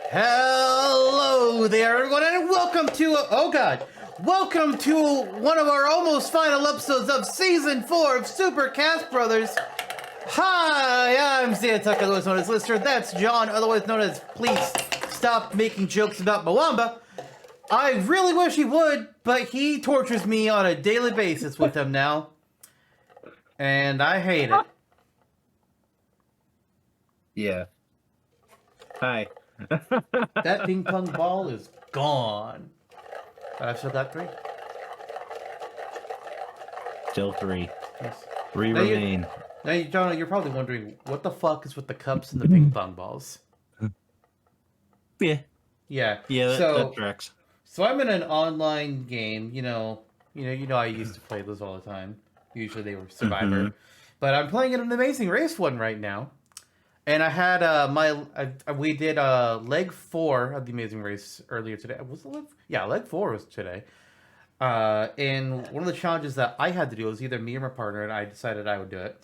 Hello there, everyone, and welcome to welcome to one of our almost final episodes of Season 4 of Super Cast Brothers. Hi, I'm Zantok, otherwise known as Lister. That's John, otherwise known as Please Stop Making Jokes About Mwamba. I really wish he would, but he tortures me on a daily basis with them now. And I hate it. Yeah. Hi. That ping pong ball is gone. But I've still got 3. Still 3. Yes. 3 Now remain. Now, Jonno, you're probably wondering, what the fuck is with the cups and the ping pong balls? Yeah. Yeah. Yeah, that tracks. So I'm in an online game, you know, I used to play those all the time. Usually they were Survivor. Mm-hmm. But I'm playing in an Amazing Race one right now. And I had we did leg 4 of the Amazing Race earlier today. Was it leg 4 was today. And one of the challenges that I had to do was either me or my partner, and I decided I would do it.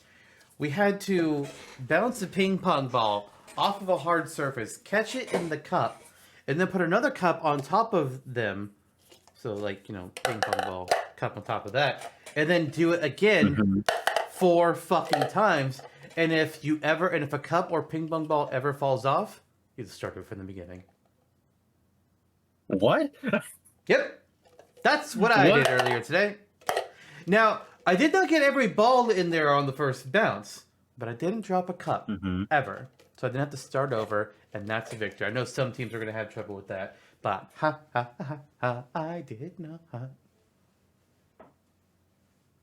We had to bounce a ping pong ball off of a hard surface, catch it in the cup, and then put another cup on top of them. So, ping pong ball cup on top of that, and then do it again 4 fucking times. And if a cup or ping pong ball ever falls off, you just start it from the beginning. What? Yep. That's what I did earlier today. Now, I did not get every ball in there on the first bounce, but I didn't drop a cup ever. So I didn't have to start over, and that's a victory. I know some teams are going to have trouble with that, but I did not.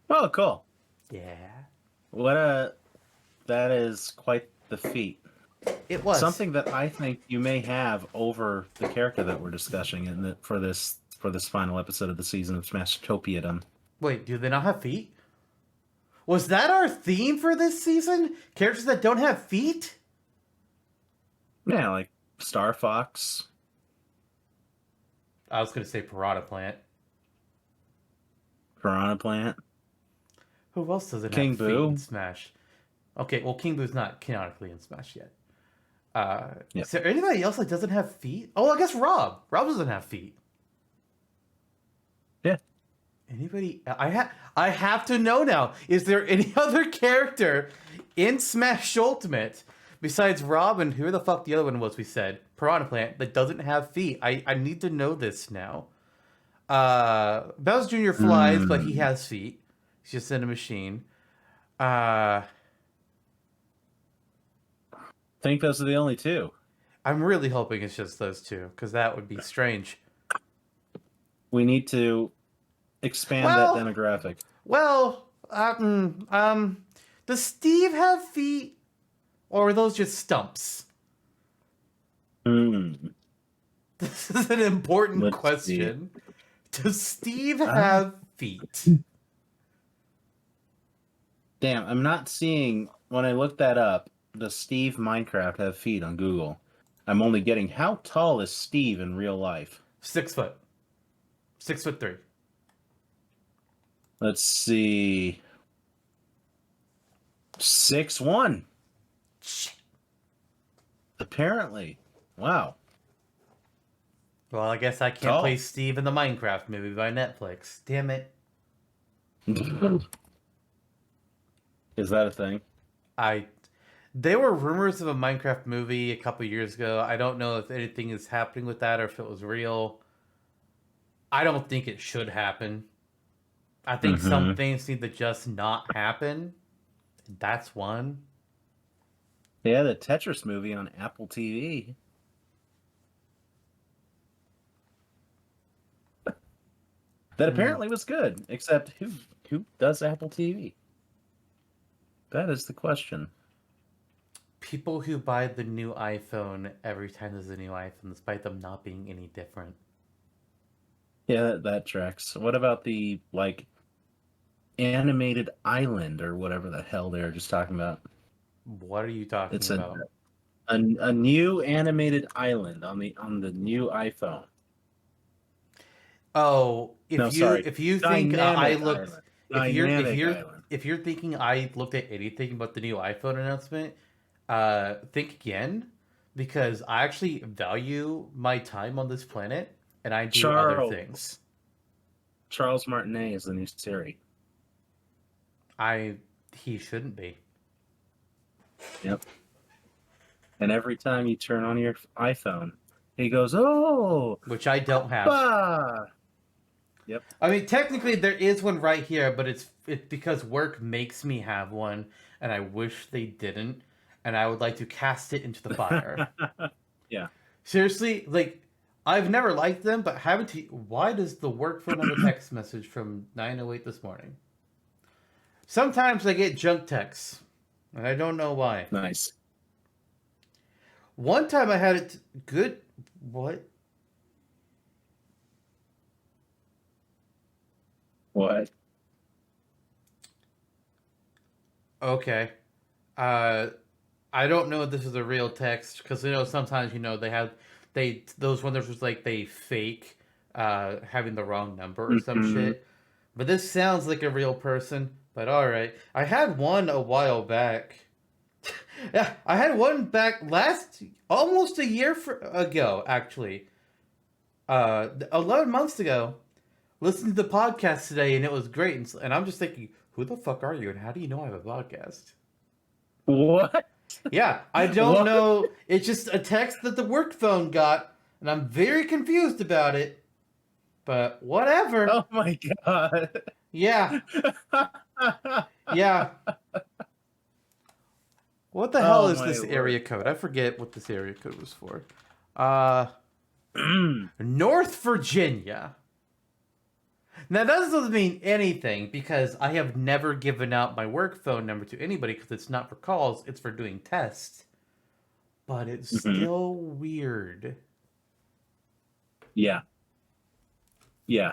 Oh, cool. Yeah. That is quite the feat. It was. Something that I think you may have over the character that we're discussing for this final episode of the season of Smashtopia. Wait, do they not have feet? Was that our theme for this season? Characters that don't have feet? Yeah, like Star Fox. I was going to say Piranha Plant. Piranha Plant. Who else doesn't King have feet Boo. in Smash? Okay, well, King Boo's not canonically in Smash yet. Yep. Is there anybody else that doesn't have feet? Oh, I guess Rob. Rob doesn't have feet. Yeah. Anybody? I have to know now. Is there any other character in Smash Ultimate besides Rob and who the fuck the other one was? We said Piranha Plant that doesn't have feet. I need to know this now. Bowser Jr. flies, but he has feet. He's just in a machine. I think those are the only 2. I'm really hoping it's just those 2, because that would be strange. We need to expand that demographic. Well, does Steve have feet? Or are those just stumps? This This is an important question. Does Steve have feet? Damn, I'm not seeing, when I look that up, does Steve Minecraft have feet on Google? I'm only getting, how tall is Steve in real life? 6 foot. 6'3". Let's see. 6'1". Shit. Apparently. Wow. Well, I guess I can't play Steve in the Minecraft movie by Netflix. Damn it. Is that a thing? There were rumors of a Minecraft movie a couple years ago. I don't know if anything is happening with that or if it was real. I don't think it should happen. I think some things need to just not happen. That's one. Yeah, the Tetris movie on Apple TV. That apparently was good, except who does Apple TV? That is the question. People who buy the new iPhone every time there's a new iPhone, despite them not being any different. Yeah, that tracks. What about the, animated island or whatever the hell they were just talking about? What are you talking about? A new animated island on the new iPhone. Oh, if you think I looked, Island. if you're thinking I looked at anything but the new iPhone announcement, think again, because I actually value my time on this planet and I do other things. Charles Martinet is the new Siri. I he shouldn't be. Yep. And every time you turn on your iPhone, he goes, "Oh, Which I don't have. Papa." Yep. I mean, technically there is one right here, but it's because work makes me have one, and I wish they didn't, and I would like to cast it into the fire. Yeah. Seriously, like I've never liked them, but having to. Why does the work phone have a text message from 9:08 this morning? Sometimes I get junk texts, and I don't know why. Nice. One time I had it. Good. What? What? Okay. Uh, I don't know if this is a real text because sometimes they those ones was like they fake having the wrong number or some Mm-hmm. shit. But this sounds like a real person. But all right, I had one a while back. Yeah, I had one back almost a year ago actually. 11 months ago. Listened to the podcast today and it was great. And I'm just thinking, who the fuck are you and how do you know I have a podcast? What? Yeah, I don't What? know. It's just a text that the work phone got, and I'm very confused about it. But whatever. Oh my god. Yeah, yeah. What the hell Oh is my this word. area code? I forget what this area code was for. Uh, North Virginia. Now, that doesn't mean anything because I have never given out my work phone number to anybody because it's not for calls, it's for doing tests. But it's Mm-hmm. still weird. Yeah. Yeah.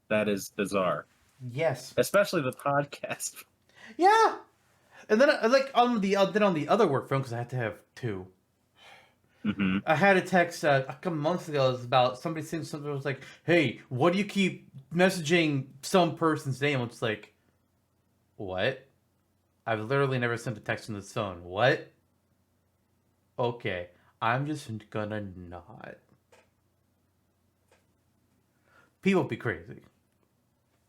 That is bizarre. Yes. Especially the podcast. Yeah. And then, like on the other work phone, because I had to have two. Mm-hmm. I had a text a couple months ago. It was about somebody saying something. That was like, "Hey, what do you keep messaging some person's name?" It's like, what? I've literally never sent a text on this phone. What? Okay, I'm just gonna not. People be crazy.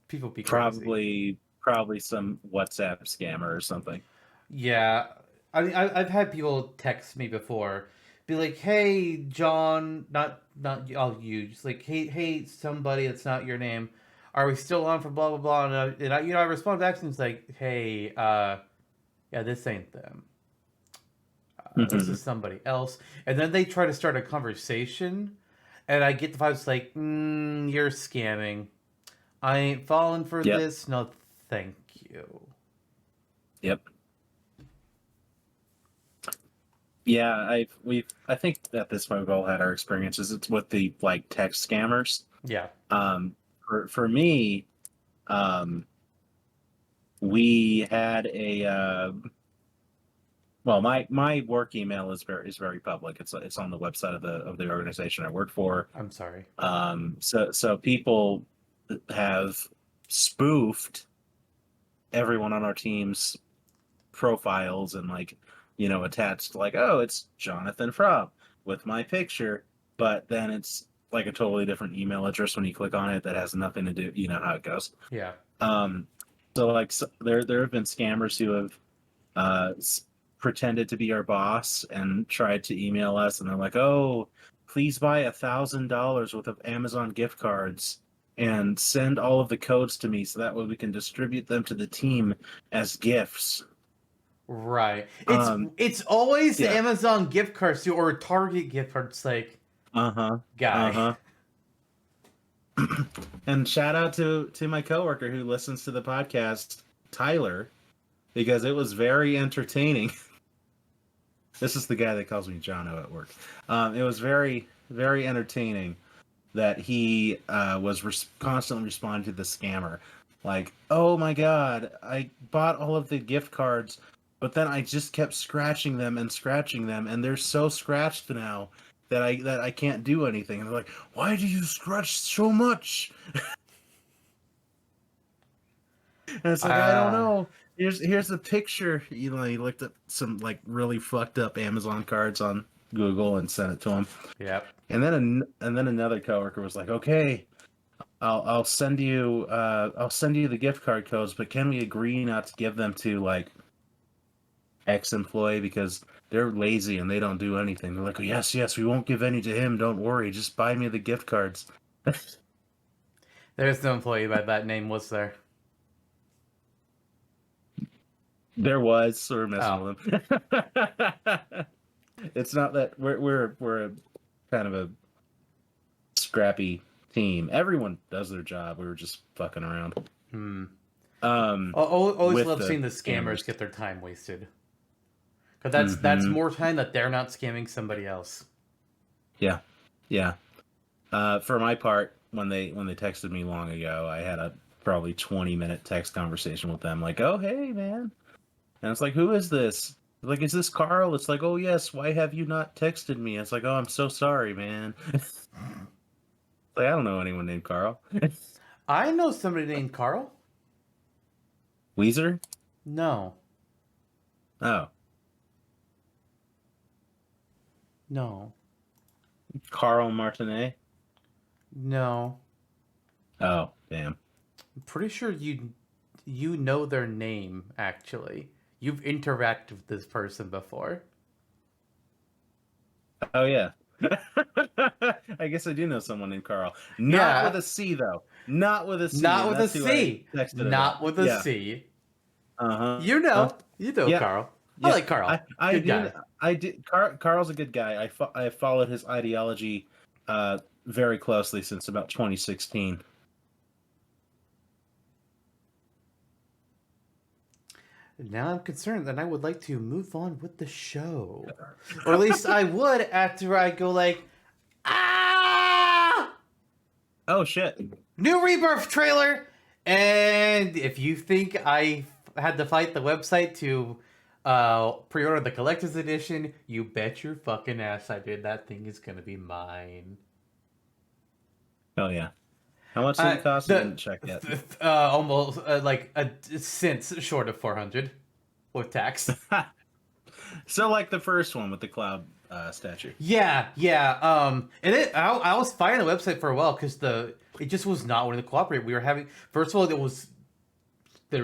People be crazy. Probably some WhatsApp scammer or something. Yeah, I mean, I've had people text me before, be like, "Hey, John, not all you, just like, hey, somebody that's not your name, are we still on for blah blah blah?" And I respond back to them, it's like, "Hey, yeah, this ain't them. This Mm-hmm. is somebody else." And then they try to start a conversation, and I get the vibes like, "You're scamming. I ain't falling for Yep. this. No, thank you." Yep. Yeah, I think at this point we've all had our experiences. It's with the like text scammers. Yeah. For me, um, we had a well, my work email is very public. It's on the website of the organization I work for. I'm sorry. So people have spoofed everyone on our team's profiles and like attached like, oh, it's Jonathan Fromm with my picture, but then it's like a totally different email address when you click on it that has nothing to do. You know how it goes. Yeah. um there have been scammers who have uh pretended to be our boss and tried to email us, and they're like, oh, please buy $1,000 worth of Amazon gift cards and send all of the codes to me so that way we can distribute them to the team as gifts. Right. It's um it's always the yeah. Amazon gift cards too, or Target gift cards. Like, Uh-huh. guy. Uh-huh. And shout out to my coworker who listens to the podcast, Tyler, because it was very entertaining. This is the guy that calls me Jonno at work. It was very, very entertaining that he was constantly responding to the scammer. Like, oh my god, I bought all of the gift cards, but then I just kept scratching them, and they're so scratched now that I can't do anything. And they're like, why do you scratch so much? And it's like, I don't Uh know. Here's a picture. He looked at some like really fucked up Amazon cards on Google and sent it to him. Yep. And then another coworker was like, "Okay, I'll send you the gift card codes, but can we agree not to give them to like ex-employee because they're lazy and they don't do anything." They're like, "Oh, yes, yes, we won't give any to him. Don't worry. Just buy me the gift cards." There's no employee by that name, was there? There was, so we're messing Oh. with him. It's not that we're a kind of a scrappy team. Everyone does their job. We were just fucking around. Always With love the seeing the scammers get their time wasted. Because that's more time that they're not scamming somebody else. Yeah, yeah. For my part, when they texted me long ago, I had a probably 20-minute text conversation with them, like, "Oh, hey, man," and it's like, "Who is this?" Like, "Is this Carl?" It's like, "Oh, yes. Why have you not texted me?" It's like, "Oh, I'm so sorry, man." Like, I don't know anyone named Carl. I know somebody named Carl. Weezer? No. Oh, No. Carl Martinet? No. Oh, damn. I'm pretty sure you know their name, actually. You've interacted with this person before. Oh, yeah. I guess I do know someone named Carl. Not Yeah. with a C, though. Not with a C. Not And with a that's who I C. texted Not about. with a Yeah. C. Uh-huh. You know. You know Yeah. Carl. I Yeah. like Carl. I Good do. guy. I did. Carl's a good guy. I followed his ideology very closely since about 2016. Now I'm concerned that I would like to move on with the show. Or at least I would after I go like, ah! Oh, shit. New Rebirth trailer! And if you think I had to fight the website to pre-order the collector's edition, you bet your fucking ass I did. That thing is gonna be mine. Oh, yeah. How much did it cost? I didn't check yet. Almost like a cent short of 400 with tax. So, like the first one with the cloud statue. Yeah, yeah. I was finding the website for a while because it just was not wanting to cooperate. We were having first of all there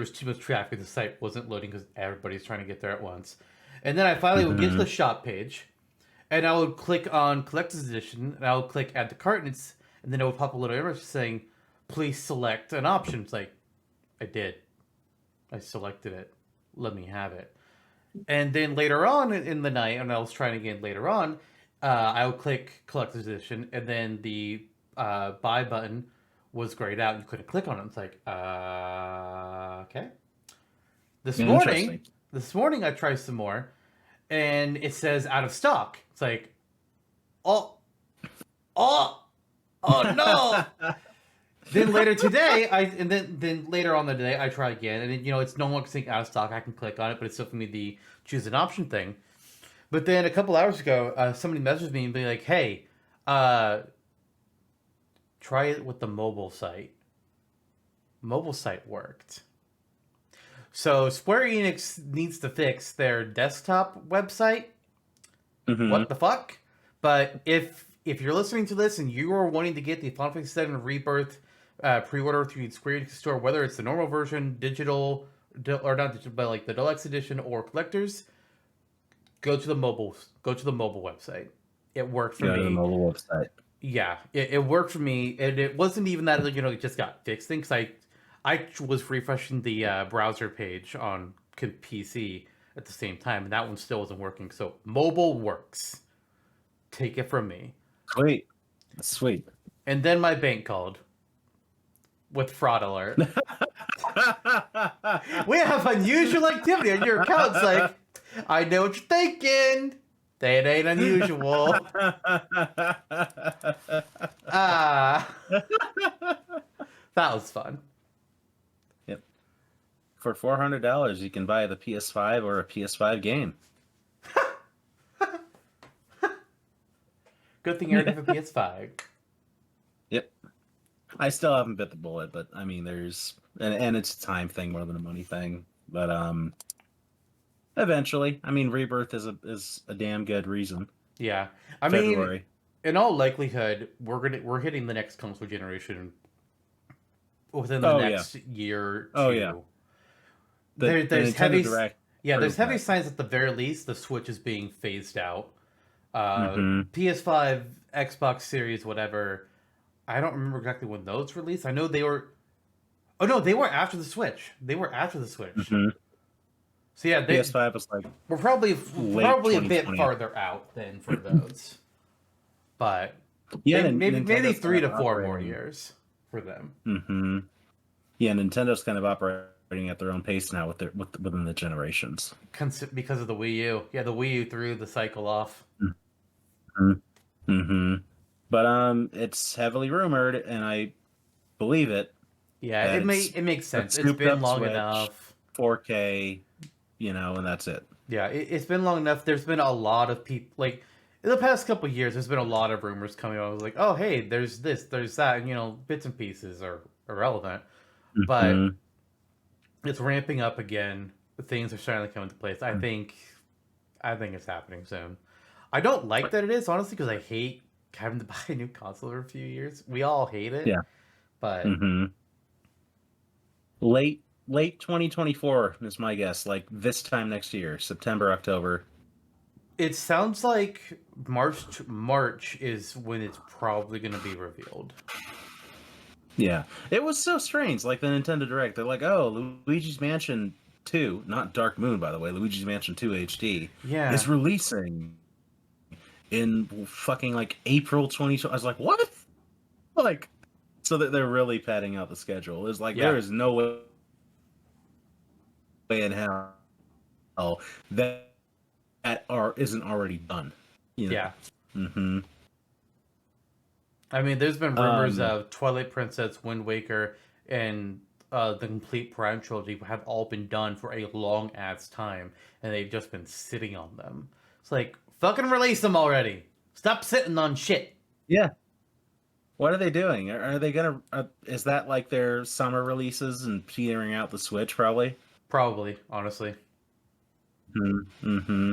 was too much traffic. The site wasn't loading because everybody's trying to get there at once. And then I finally would get to the shop page, and I would click on collector's edition, and I would click add to cart, and then it would pop a little image saying, "Please select an option." It's like, I did. I selected it. Let me have it. And then later on in the night, and I was trying again later on, I would click collector's edition, and then the buy button was grayed out. You couldn't click on it. It's like, okay. Interesting. This morning I tried some more, and it says out of stock. It's like, oh, oh, oh no. Then later today, then later on the day, I try again, and then, it's no longer saying out of stock. I can click on it, but it's still for me the choose an option thing. But then a couple hours ago, somebody messaged me and be like, "Hey, try it with the mobile site." Mobile site worked. So Square Enix needs to fix their desktop website. Mm-hmm. What the fuck? But if you're listening to this and you are wanting to get the Final Fantasy VII Rebirth pre-order through the Square Enix store, whether it's the normal version, digital, or not digital, but like the deluxe edition or collectors, go to the mobile website. It worked for Go to the me. mobile website. Yeah, it worked for me, and it wasn't even that it just got fixed. Because I was refreshing the browser page on PC at the same time, and that one still wasn't working. So mobile works. Take it from me. Sweet. Sweet. And then my bank called with fraud alert. We have unusual activity on your account. It's like, I know what you're thinking. That ain't unusual. That was fun. Yep. For $400, you can buy the PS5 or a PS5 game. Good thing you're ready for PS5. Yep. I still haven't bit the bullet, but I mean, there's and it's a time thing more than a money thing. But eventually, I mean, Rebirth is a damn good reason. Yeah, I mean, February. in all likelihood, we're hitting the next console generation within the Oh yeah. next year or Oh yeah. two. The There's Nintendo heavy, Direct yeah, there's proved heavy that. signs at the very least the Switch is being phased out. Uh, Mm-hmm. PS5, Xbox Series, whatever. I don't remember exactly when those released. I know they were. Oh no, they were after the Switch. They were after the Switch. Mm-hmm. So yeah, PS5 was like we're late probably a bit 2020. farther out than for those, but Yeah, maybe Nintendo's kind 3 of to 4 more operating. years for them. Mm-hmm. Yeah, Nintendo's kind of operating at their own pace now within the generations. Because of the Wii U. Yeah, the Wii U threw the cycle off. Mm-hmm. Mm-hmm. But it's heavily rumored, and I believe it, Yeah, that it's it makes a sense. It's souped been up long Switch, enough. 4K, and that's it. Yeah, it's been long enough. There's been a lot of people like in the past couple of years. There's been a lot of rumors coming out. I was like, oh hey, there's this, there's that, and bits and pieces are irrelevant, but Mm-hmm. it's ramping up again. Things are starting to come into place. I think it's happening soon. I don't like that it is honestly because I hate having to buy a new console for a few years. We all hate it, Yeah. but Mm-hmm. Late 2024 is my guess. Like this time next year, September, October. it sounds like March is when it's probably going to be revealed. Yeah, it was so strange. Like the Nintendo Direct, they're like, "Oh, Luigi's Mansion 2, not Dark Moon, by the way. Luigi's Mansion 2 HD Yeah, is releasing in fucking like April 2020." I was like, "What?" Like, so that they're really padding out the schedule. It's like yeah, there is no way in hell that isn't already done. You know. yeah. Mm-hmm. I mean, there's been rumors Um. of Twilight Princess, Wind Waker, and the complete Prime trilogy have all been done for a long ass time, and they've just been sitting on them. It's like fucking release them already. Stop sitting on shit. Yeah. What are they doing? Are they gonna? Is that like their summer releases and petering out the Switch? Probably. Probably, honestly. Mm-hmm.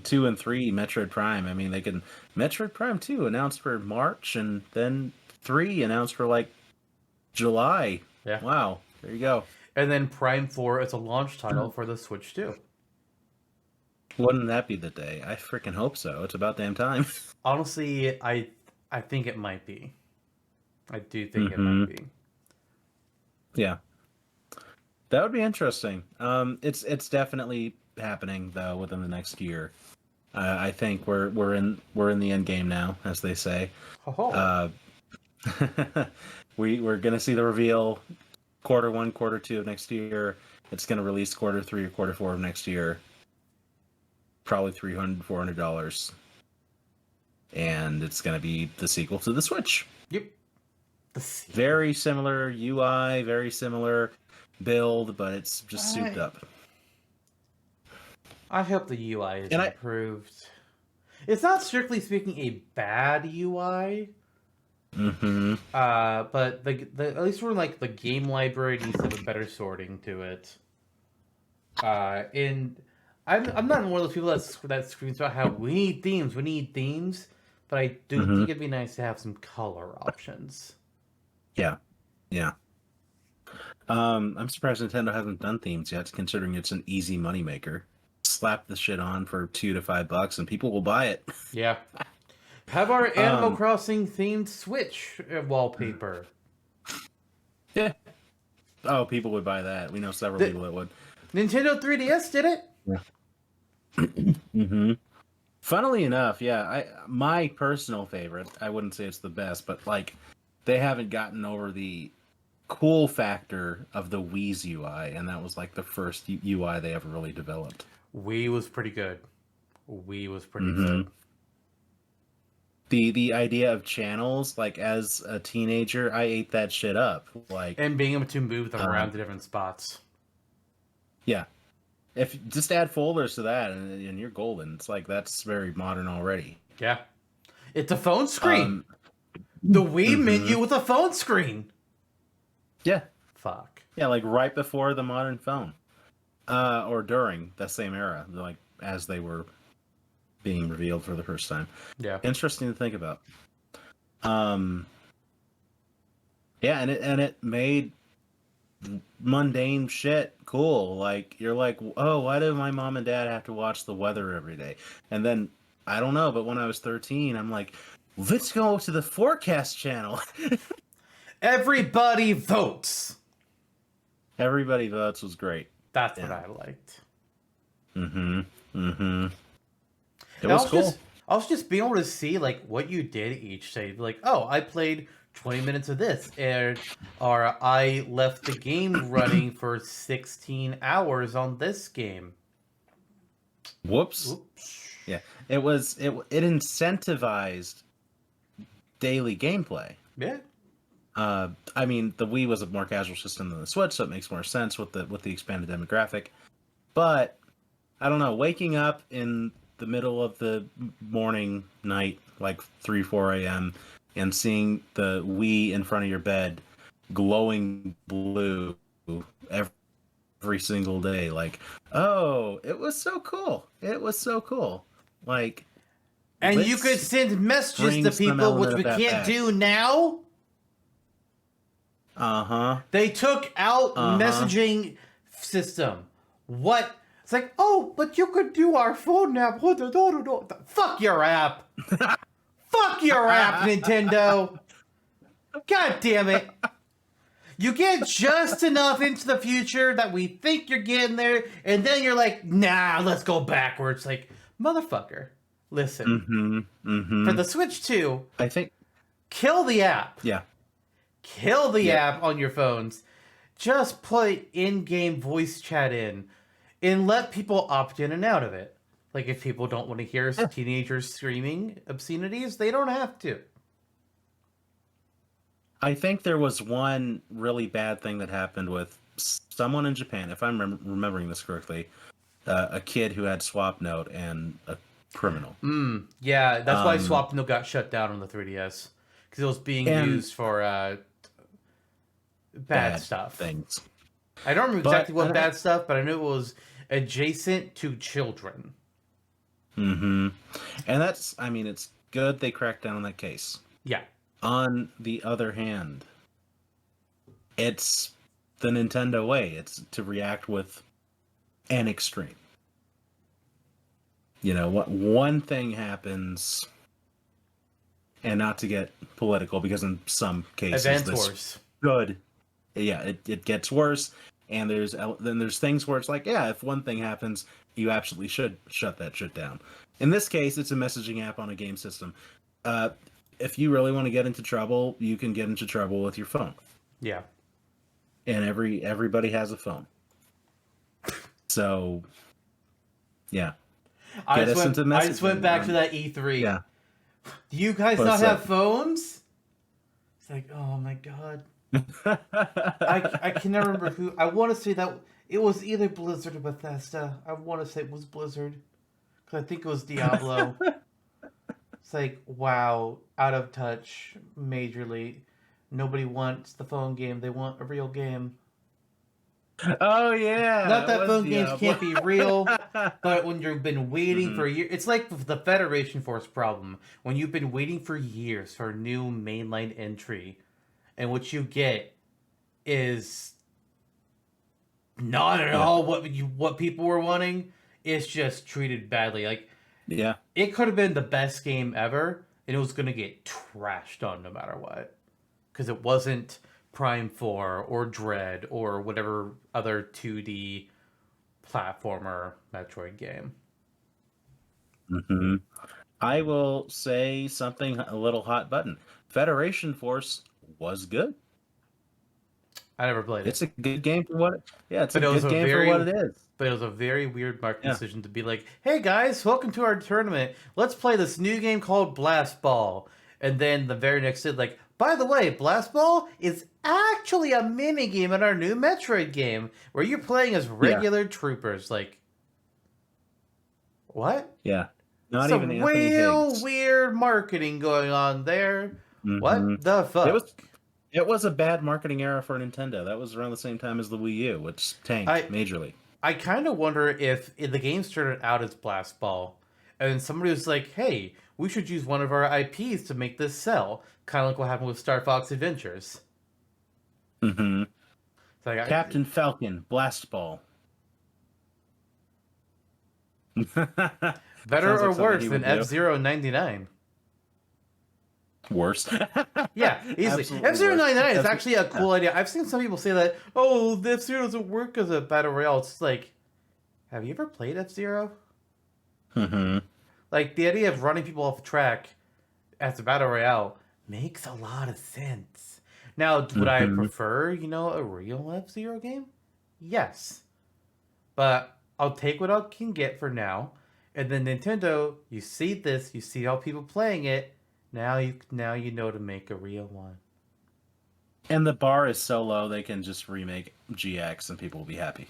2 and 3, Metroid Prime. I mean, they can Metroid Prime 2 announced for March, and then 3 announced for like July. Yeah. Wow, there you go. And then Prime 4 is a launch title for the Switch too. Wouldn't that be the day? I freaking hope so. It's about damn time. Honestly, I think it might be. I do think it Mm-hmm. might be. Yeah, that would be interesting. It's definitely happening though within the next year. I think we're in the end game now, as they say. Oh, Uh, we're gonna see the reveal Q1, Q2 of next year. It's gonna release Q3 or Q4 of next year. Probably $300-400, and it's gonna be the sequel to the Switch. yep. The sequel. Very similar UI, very similar build, but it's just souped up. I hope the UI is And improved. It's not strictly speaking a bad UI, mm-hmm. but at least for like the game library needs to have a better sorting to it. And I'm not one of those people that screams about how we need themes, but I do Mm-hmm. think it'd be nice to have some color options. Yeah, yeah. I'm surprised Nintendo hasn't done themes yet, considering it's an easy moneymaker. Slap the shit on for $2 to $5, and people will buy it. Yeah. Have our Animal Um, Crossing themed Switch wallpaper. yeah. Oh, people would buy that. We know several The people that would. Nintendo 3DS did it. Yeah. Mm-hmm. Funnily enough, yeah, my personal favorite. I wouldn't say it's the best, but like, they haven't gotten over the cool factor of the Wii's UI, and that was like the first UI they ever really developed. Wii was pretty good. Wii was pretty Mm-hmm. good. The idea of channels, like as a teenager, I ate that shit up. Like, And being able to move them around to different spots. yeah, if just add folders to that, and you're golden. It's like that's very modern already. Yeah. It's a phone screen. The Wii menu with a phone screen. Yeah, Fuck. yeah, like right before the modern phone, or during that same era, like as they were being revealed for the first time. Yeah. Interesting to think about. Yeah, and it made mundane shit cool. Like, you're like, oh, why do my mom and dad have to watch the weather every day? And then, I don't know, but when I was 13, I'm like, let's go to the forecast channel. Everybody votes. Everybody votes was great. That's Yeah. what I liked. It was cool. Also just being able to see like what you did each day. Like, oh, I played 20 minutes of this, or I left the game running for 16 hours on this game. Whoops. Oops. Yeah. It incentivized daily gameplay. Yeah. I mean, the Wii was a more casual system than the Switch, so it makes more sense with the expanded demographic. But I don't know, waking up in the middle of the morning, night, like 3, 4 a.m., and seeing the Wii in front of your bed glowing blue every single day, like, oh, it was so cool. It was so cool. Like, and you could send messages to people, which we can't do now. They took out messaging system. What? It's like, oh, but you could do our phone app. Fuck your app. Fuck your app, Nintendo. God damn it. You get just enough into the future that we think you're getting there, and then you're like, nah, let's go backwards. Like, motherfucker, listen. For the Switch 2, I think, kill the app. yeah. Kill the app on your phones. Just put in-game voice chat in, and let people opt in and out of it. Like, if people don't want to hear teenagers screaming obscenities, they don't have to. I think there was one really bad thing that happened with someone in Japan, if I'm remembering this correctly, a kid who had Swap Note and a criminal. Yeah, that's why Swap Note got shut down on the 3DS. Because it was being used for bad stuff. Things. I don't remember exactly what bad stuff, but I knew it was adjacent to children. And that's, I mean, it's good they cracked down on that case. Yeah. On the other hand, it's the Nintendo way. It's to react with an extreme. You know, what one thing happens, and not to get political, because in some cases Event wars. Good. Yeah, it gets worse, and there's things where it's like, yeah, if one thing happens, you absolutely should shut that shit down. In this case, it's a messaging app on a game system. If you really want to get into trouble, you can get into trouble with your phone. Yeah. And everybody has a phone. So, yeah. I just went back to that E3. Yeah. Do you guys not have phones? It's like, oh my god. I can never remember who. I want to say that it was either Blizzard or Bethesda. I want to say it was Blizzard. Because I think it was Diablo. It's like, wow, out of touch, majorly. Nobody wants the phone game. They want a real game. Oh, yeah. Not that phone games can't be real, but when you've been waiting for a year, it's like the Federation Force problem. When you've been waiting for years for a new mainline entry, and what you get is not at all what people were wanting. It's just treated badly. Like, yeah, it could have been the best game ever, and it was gonna get trashed on no matter what, because it wasn't Prime 4 or Dread or whatever other 2D platformer Metroid game. I will say something a little hot button. Federation Force was good. I never played it. It's a good game for what it's a good game for what it is. But it was a very weird marketing decision to be like, hey guys, welcome to our tournament. Let's play this new game called Blast Ball. And then the very next day, like, by the way, Blast Ball is actually a mini game in our new Metroid game where you're playing as regular troopers. Like, what? Yeah. Not Some even Anthony Higgs. Weird marketing going on there. What the fuck? It was a bad marketing era for Nintendo. That was around the same time as the Wii U, which tanked majorly. I kind of wonder if the game started out as Blast Ball, And then somebody was like, hey, we should use one of our IPs to make this sell. Kind of like what happened with Star Fox Adventures. Mm-hmm. So Captain Falcon, Blast Ball. better Sounds or like something worse he than would do. F-Zero 99? Worse. Yeah, easily. Absolutely F-Zero worse. 99 is F- actually a cool idea. I've seen some people say that, oh, the F-Zero doesn't work as a battle royale. It's like, have you ever played F-Zero? mm-hmm. Like, the idea of running people off track as a battle royale makes a lot of sense. Now, would I Mm-hmm. prefer, a real F-Zero game? Yes. But I'll take what I can get for now. And then Nintendo, you see this, you see how people playing it. Now you know to make a real one. And the bar is so low they can just remake GX and people will be happy.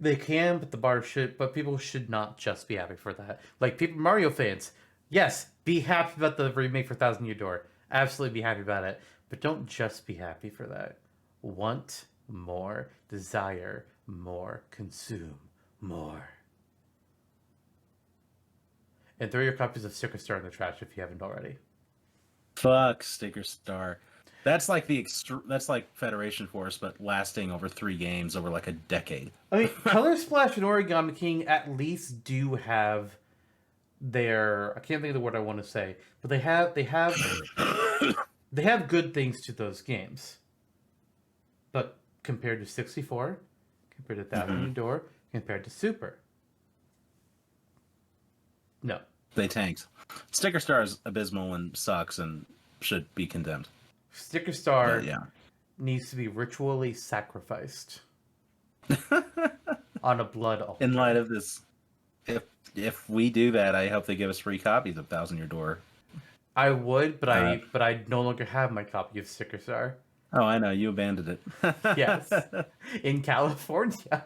They can, but people should not just be happy for that. Like people Mario fans, yes, be happy about the remake for Thousand Year Door. Absolutely be happy about it. But don't just be happy for that. Want more, desire more, consume more. And throw your copies of Sticker Star in the trash if you haven't already. Fuck Sticker Star. That's like that's like Federation Force, but lasting over 3 games over like a decade. I mean, Color Splash and Origami King at least do have their, I can't think of the word I want to say, but they have good things to those games. But compared to 64, compared to Thousand Year Door, compared to Super, no. They tanked. Sticker Star is abysmal and sucks and should be condemned. Sticker Star Yeah. needs to be ritually sacrificed on a blood altar. In light of this, if we do that, I hope they give us free copies of Thousand Year Door. I would, but I no longer have my copy of Sticker Star. Oh, I know, you abandoned it. Yes, in California.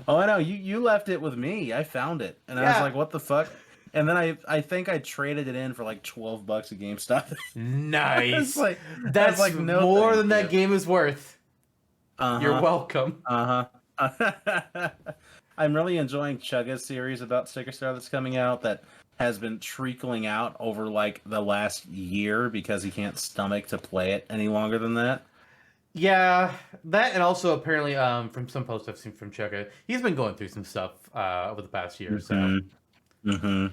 Oh, I know, you left it with me. I found it, and I was like, "What the fuck?" And then I think I traded it in for like $12 at GameStop. Nice. That's like no more thank than that game is worth. Uh-huh. You're welcome. Uh-huh. I'm really enjoying Chugga's series about Sticker Star that's coming out that has been trickling out over like the last year because he can't stomach to play it any longer than that. Yeah, that and also apparently from some posts I've seen from Chugga, he's been going through some stuff over the past year or so. Mm-hmm.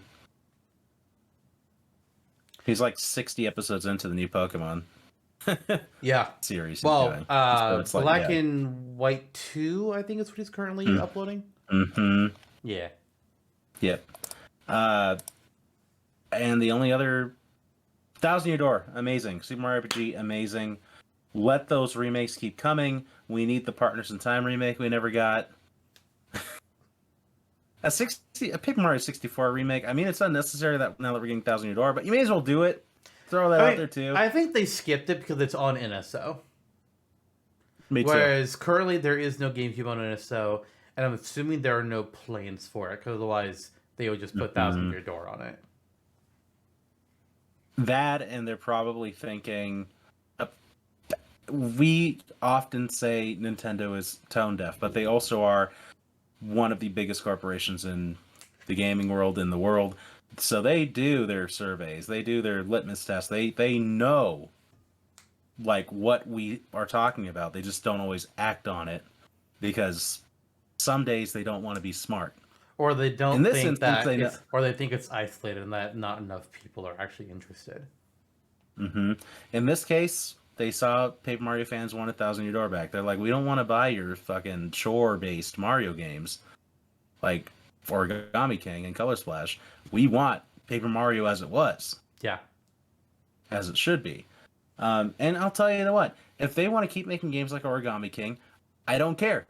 He's like 60 episodes into the new Pokemon. Yeah. Series. Well, so it's Black and White 2, I think is what he's currently uploading. Mm-hmm. Yeah. Yep. And the only other Thousand Year Door, amazing. Super Mario RPG, amazing. Let those remakes keep coming. We need the Partners in Time remake we never got. A Paper Mario 64 remake. I mean, it's unnecessary that now that we're getting Thousand Year Door, but you may as well do it. Throw that out there too. I think they skipped it because it's on NSO. Me too. Whereas currently there is no GameCube on NSO, and I'm assuming there are no plans for it, because otherwise they would just put Thousand Year Door on it. That, and they're probably thinking. We often say Nintendo is tone deaf, but they also are one of the biggest corporations in the gaming world, in the world. So they do their surveys, they do their litmus tests. They know like what we are talking about. They just don't always act on it because some days they don't want to be smart. Or they don't think that it's, or they think it's isolated and that not enough people are actually interested. Mm-hmm. In this case, they saw Paper Mario fans wanted Thousand Year Door back. They're like, we don't want to buy your fucking chore-based Mario games, like Origami King and Color Splash. We want Paper Mario as it was. Yeah. As it should be. And I'll tell you what, if they want to keep making games like Origami King, I don't care.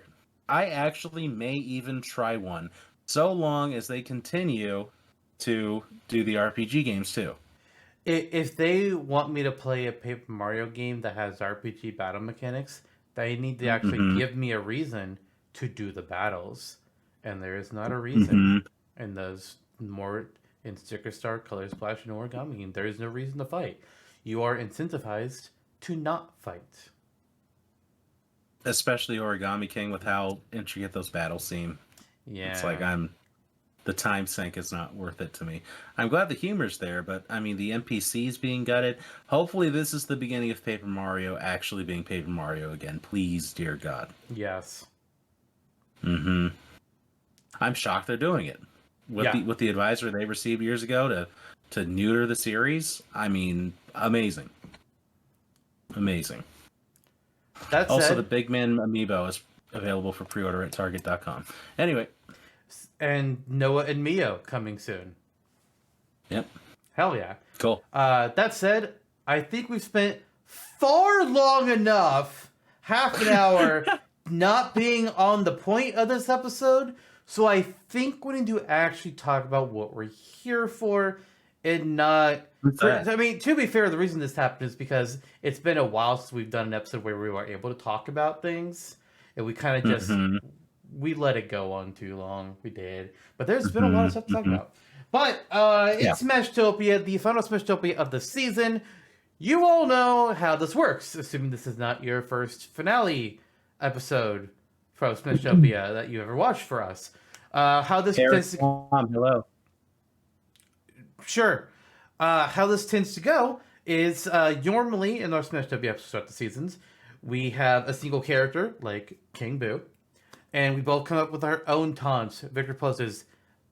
I actually may even try one, so long as they continue to do the RPG games too. If they want me to play a Paper Mario game that has RPG battle mechanics, they need to actually give me a reason to do the battles. And there is not a reason in those more in Sticker Star, Color Splash, and Origami Game. There is no reason to fight. You are incentivized to not fight. Especially Origami King with how intricate those battles seem. Yeah. It's like the time sink is not worth it to me. I'm glad the humor's there, but I mean the NPCs being gutted. Hopefully, this is the beginning of Paper Mario actually being Paper Mario again. Please, dear God. Yes. Mm-hmm. I'm shocked they're doing it with Yeah. the advisor they received years ago to neuter the series. I mean, amazing, amazing. That Also, the said, Big Man amiibo is available for pre-order at Target.com. Anyway, and Noah and Mio coming soon. yep, Hell yeah. cool. That said, I think we've spent far long enough, half an hour, not being on the point of this episode. So I think we need to actually talk about what we're here for and not. Who's that? I mean, to be fair, the reason this happened is because it's been a while since we've done an episode where we were able to talk about things. And we kind of just. Mm-hmm. We let it go on too long. We did. But there's been a lot of stuff to talk Mm-hmm. about. But it's Yeah. Smashtopia, the final Smashtopia of the season. You all know how this works, assuming this is not your first finale episode from Smashtopia that you ever watched for us. How this Eric, tends to hello. Sure. How this tends to go is normally in our Smashtopia episodes throughout the seasons, we have a single character like King Boo, and we both come up with our own taunts, victory poses,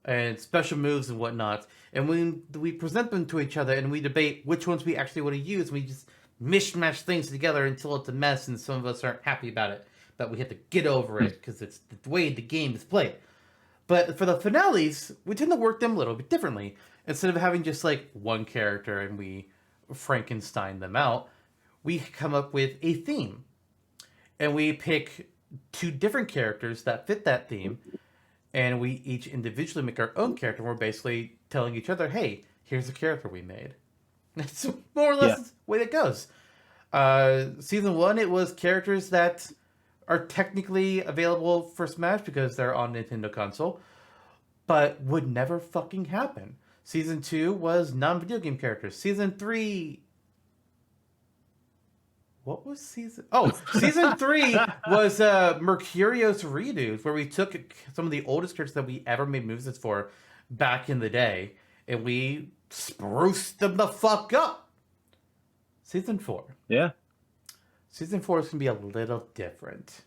and special moves and whatnot. And we present them to each other and we debate which ones we actually want to use. We just mishmash things together until it's a mess and some of us aren't happy about it. But we have to get over it because it's the way the game is played. But for the finales, we tend to work them a little bit differently. Instead of having just like one character and we Frankenstein them out, we come up with a theme. And we pick two different characters that fit that theme. And we each individually make our own character. We're basically telling each other, hey, here's the character we made. That's more or less the way it goes. Season 1, it was characters that are technically available for Smash because they're on Nintendo console, but would never fucking happen. Season 2 was non-video game characters. Season 3... What was season... Oh, season 3 was Mercurios redos, where we took some of the oldest characters that we ever made moves for back in the day, and we spruced them the fuck up. Season 4. Yeah. Season 4 is going to be a little different.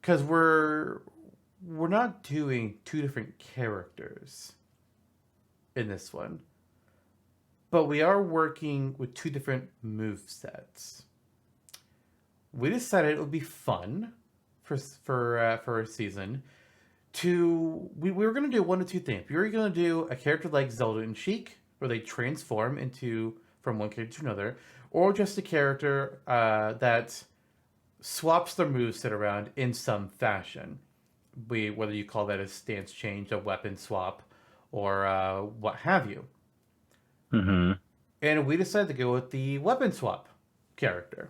Because we're not doing two different characters in this one. But we are working with two different move sets. We decided it would be fun for a season to we were going to do one of two things. We were going to do a character like Zelda and Sheik, where they transform from one character to another, or just a character that swaps their moveset around in some fashion. Whether you call that a stance change, a weapon swap, or what have you. Mm-hmm. And we decided to go with the weapon swap character.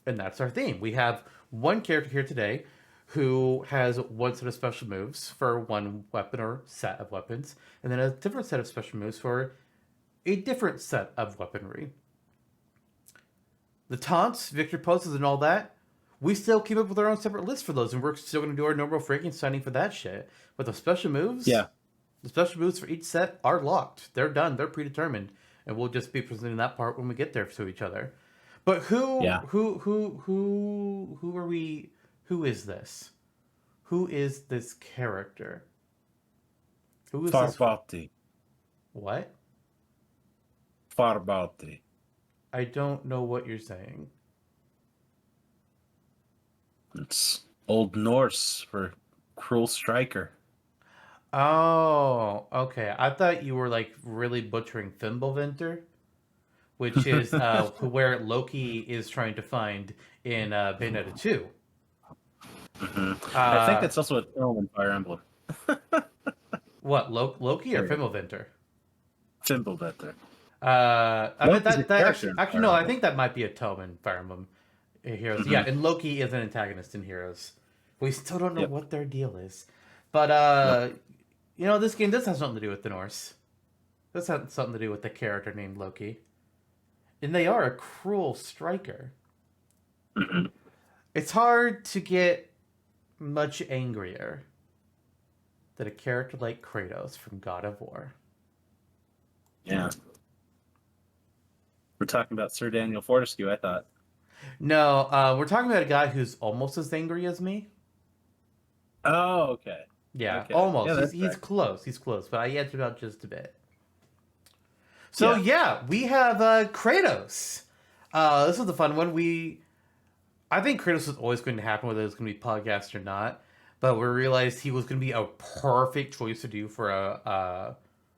And that's our theme. We have one character here today who has one set of special moves for one weapon or set of weapons, and then a different set of special moves for a different set of weaponry. The taunts, victory poses, and all that, we still keep up with our own separate list for those, and we're still going to do our normal Frankensteining for that shit. But the special moves, the special moves for each set are locked. They're done. They're predetermined, and we'll just be presenting that part when we get there to each other. But who are we? Who is this? Who is this character? Who is Farbati. this? What? Farbati. I don't know what you're saying. It's Old Norse for cruel striker. Oh, okay. I thought you were like really butchering Fimbulvinter, which is where Loki is trying to find in Bayonetta 2. Mm-hmm. I think that's also a film in Fire Emblem. What, Loki or Fimbulvinter? Fimbulvinter. I mean that actually no, I think that might be a tome in Fire Emblem Heroes. Mm-hmm. Yeah, and Loki is an antagonist in Heroes. We still don't know what their deal is. But you know, this game does have something to do with the Norse. This has something to do with the character named Loki. And they are a cruel striker. It's hard to get much angrier than a character like Kratos from God of War. Yeah. We're talking about Sir Daniel Fortescue, I thought. No, we're talking about a guy who's almost as angry as me. Oh, okay. Yeah, Okay. Yeah, almost. He's that's he's fair. close. He's close, but I edged out just a bit. So Yeah. yeah, we have Kratos. This is the fun one. I think Kratos was always going to happen, whether it was going to be podcast or not. But we realized he was going to be a perfect choice to do for a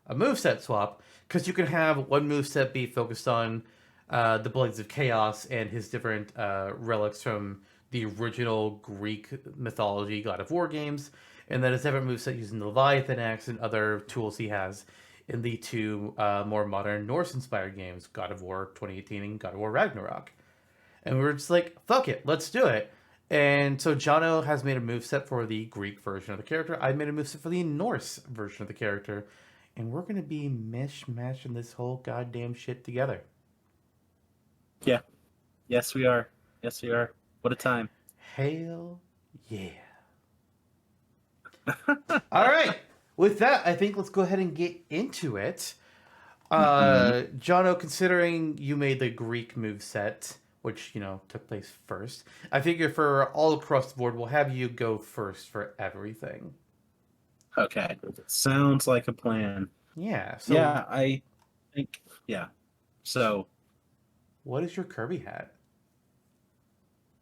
moveset swap, because you can have one moveset be focused on the Blades of Chaos and his different relics from the original Greek mythology God of War games, and then a separate moveset using the Leviathan Axe and other tools he has in the two more modern Norse-inspired games, God of War 2018 and God of War Ragnarok. And we were just like, fuck it, let's do it. And so Jonno has made a moveset for the Greek version of the character. I made a moveset for the Norse version of the character. And we're going to be mashing this whole goddamn shit together. Yeah. Yes, we are. Yes, we are. What a time. Hell yeah. All right. With that, I think let's go ahead and get into it. Jonno, considering you made the Greek moveset, which, took place first, I figure for all across the board, we'll have you go first for everything. Okay. Sounds like a plan. Yeah, so Yeah, I think, yeah. So, what is your Kirby hat?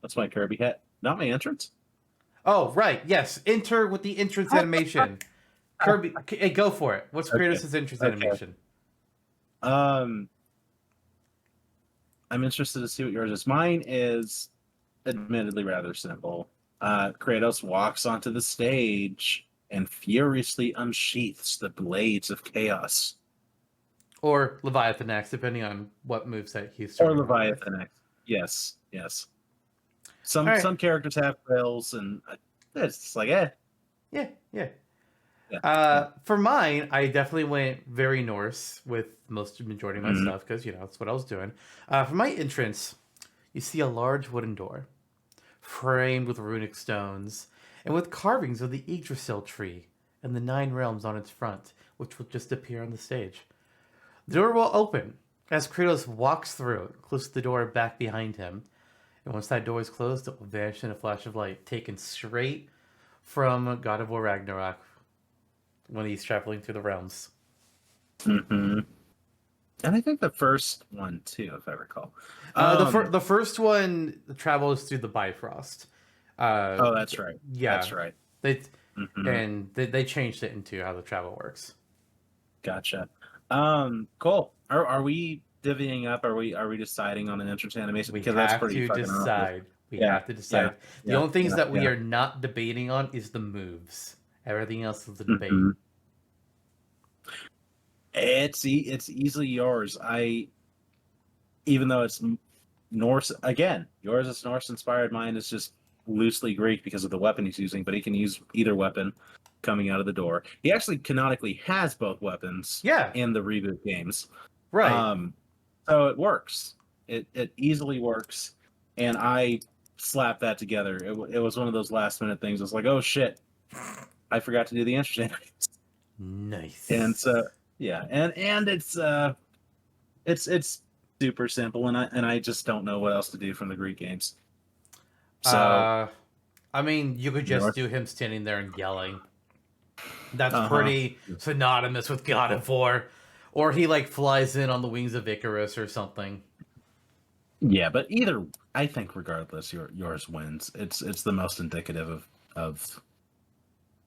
that's my Kirby hat. Not my entrance. Oh, right, yes. Enter with the entrance animation. Kirby, hey, go for it. What's Okay. Kratos' entrance Okay. animation? I'm interested to see what yours is. Mine is admittedly rather simple. Kratos walks onto the stage and furiously unsheaths the blades of chaos. Or Leviathan Axe, depending on what moveset he's Or starting with. Leviathan X. Yes, yes. Some All right. some characters have rails, and it's just like, Yeah. yeah. For mine, I definitely went very Norse with most majority of my stuff, because that's what I was doing. For my entrance, you see a large wooden door, framed with runic stones, and with carvings of the Yggdrasil tree and the 9 realms on its front, which will just appear on the stage. The door will open as Kratos walks through, closes the door back behind him, and once that door is closed, it will vanish in a flash of light, taken straight from God of War Ragnarok when he's traveling through the realms. Mm-hmm. And I think the first one too, if I recall. The first one travels through the Bifrost. Oh, that's right. Yeah, That's right. They Mm-hmm. and they changed it into how the travel works. Gotcha. Cool. Are we divvying up? Are we deciding on an entrance animation? We Because that's have pretty to fucking obvious. decide. We Yeah, have to decide. The yeah, only things yeah, that we yeah. are not debating on is the moves. Everything else is a debate. Mhm. It's easily yours. Even though it's Norse again, yours is Norse inspired. Mine is just loosely Greek because of the weapon he's using, but he can use either weapon coming out of the door. He actually canonically has both weapons Yeah, in the reboot games. right. So it works. It easily works, and I slapped that together. It was one of those last minute things. It's like, oh shit, I forgot to do the instrument. Nice. And so yeah, and it's super simple, and I just don't know what else to do from the Greek games. So I mean, you could just North, do him standing there and yelling. That's uh-huh. pretty synonymous with God of War. Or he flies in on the wings of Icarus or something. Yeah, but either I think regardless, yours wins. It's the most indicative of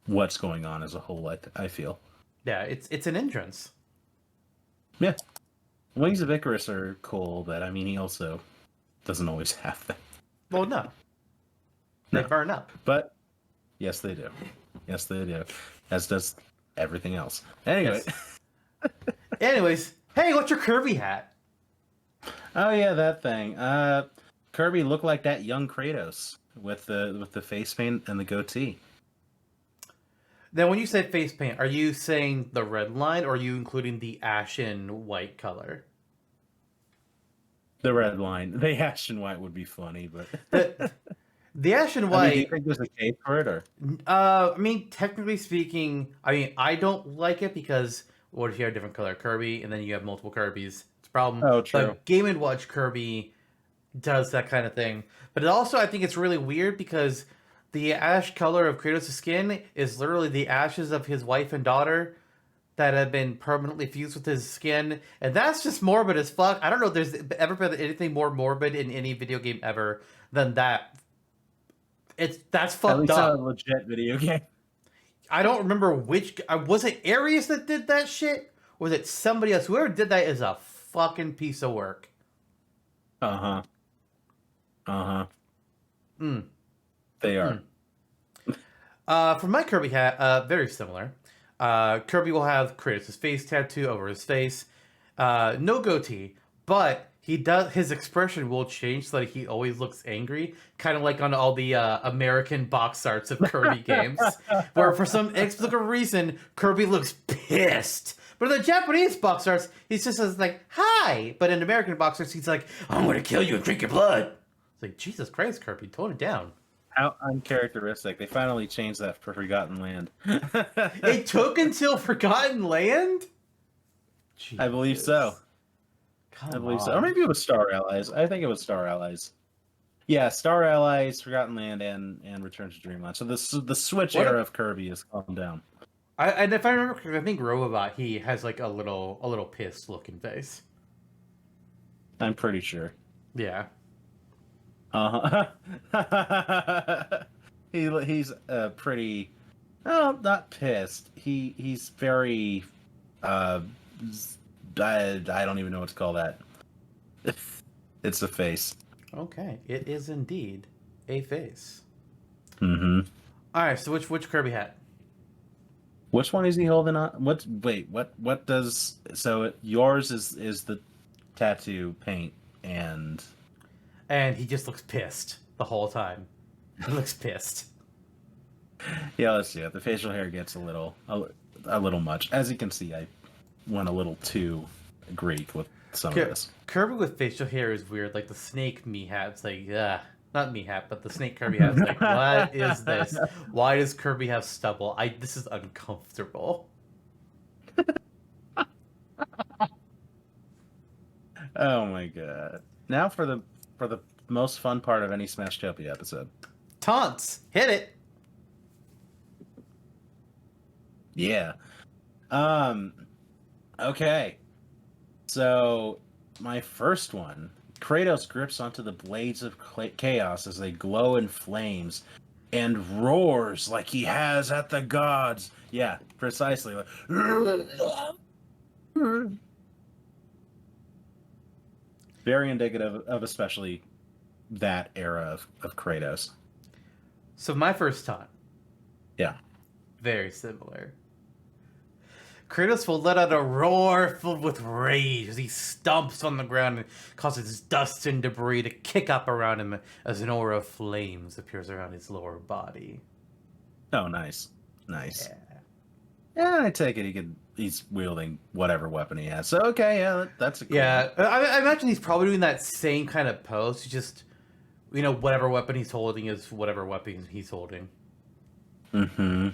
what's going on as a whole. I feel. Yeah, it's an entrance. Yeah, wings of Icarus are cool, but I mean he also doesn't always have them. Well, no. They burn up. But yes, they do. Yes, they do. As does everything else. Anyway. Yes. Anyways, hey, what's your Kirby hat? Oh yeah, that thing. Kirby looked like that young Kratos with the face paint and the goatee. Now, when you said face paint, are you saying the red line, or are you including the ashen white color? The red line. The ashen white would be funny, but The ash and I mean, do you white. think there's a case for it, or? I mean, technically speaking, I mean, I don't like it because what if you have a different color Kirby and then you have multiple Kirbys? It's a problem. Oh, true. But Game and Watch Kirby does that kind of thing. But it also, I think it's really weird because the ash color of Kratos' skin is literally the ashes of his wife and daughter that have been permanently fused with his skin, and that's just morbid as fuck. I don't know if there's ever been anything more morbid in any video game ever than that. That's At fucked least not a up. legit video game. I don't remember which. Was it Ares that did that shit? Or was it somebody else? Whoever did that is a fucking piece of work. Uh huh. Uh huh. Mm. They are. For my Kirby hat, very similar. Kirby will have Kratos' face tattoo over his face. No goatee, but he does. His expression will change so that he always looks angry, kind of like on all the American box arts of Kirby games, where for some inexplicable reason Kirby looks pissed. But in the Japanese box arts, he's just as like "Hi," but in American box arts, he's like "I'm gonna kill you and drink your blood." It's like Jesus Christ, Kirby, tone it down. How uncharacteristic. They finally changed that for Forgotten Land. It took until Forgotten Land? I believe so. Come I believe on. so. Or maybe it was Star Allies. I think it was Star Allies. Yeah, Star Allies, Forgotten Land, and Return to Dreamland. So the Switch What era of Kirby has calmed down. And if I remember correctly, I think Robobot, he has like a little pissed looking face. I'm pretty sure. Yeah. Uh-huh. He's pretty not pissed. He's very I don't even know what to call that. It's a face. Okay. It is indeed a face. Mm-hmm. Alright, so which Kirby hat? Which one is he holding on? What does yours is the tattoo paint and And he just looks pissed the whole time. He looks pissed. yeah, let's see it. The facial hair gets a little much. As you can see, I went a little too Greek with some of this. Kirby with facial hair is weird. Like the snake me hat's like, yeah. Not me hat, but the snake Kirby hat's like, what is this? Why does Kirby have stubble? This is uncomfortable. Oh my god. Now for the most fun part of any Smashtopia episode. Taunts! Hit it! Yeah. Okay. So my first one, Kratos grips onto the blades of chaos as they glow in flames and roars like he has at the gods. Yeah, precisely. Very indicative of especially that era of Kratos. So my first taunt. Yeah. Very similar. Kratos will let out a roar filled with rage as he stomps on the ground and causes dust and debris to kick up around him as an aura of flames appears around his lower body. Oh, nice. Nice. Yeah. Yeah, I take it he's wielding whatever weapon he has. So, okay, yeah, that's a cool Yeah, one. I imagine he's probably doing that same kind of pose. Just, whatever weapon he's holding is whatever weapon he's holding. Mm-hmm.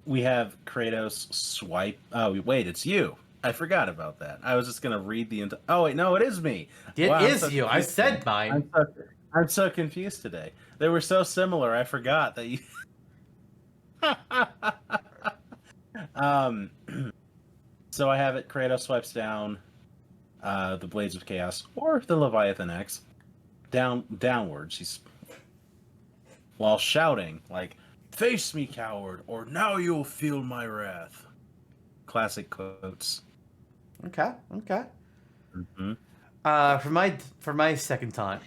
We have Kratos swipe. Oh, wait, it's you. I forgot about that. I was just gonna read the. Oh wait, no, it is me. It Wow, is you. I said today. mine. I'm so confused today. They were so similar. I forgot that you. So I have it. Kratos swipes down the Blades of Chaos or the Leviathan X downwards. He's while shouting like, "Face me, coward, or now you'll feel my wrath." Classic quotes. Okay. Mm-hmm. For my second time,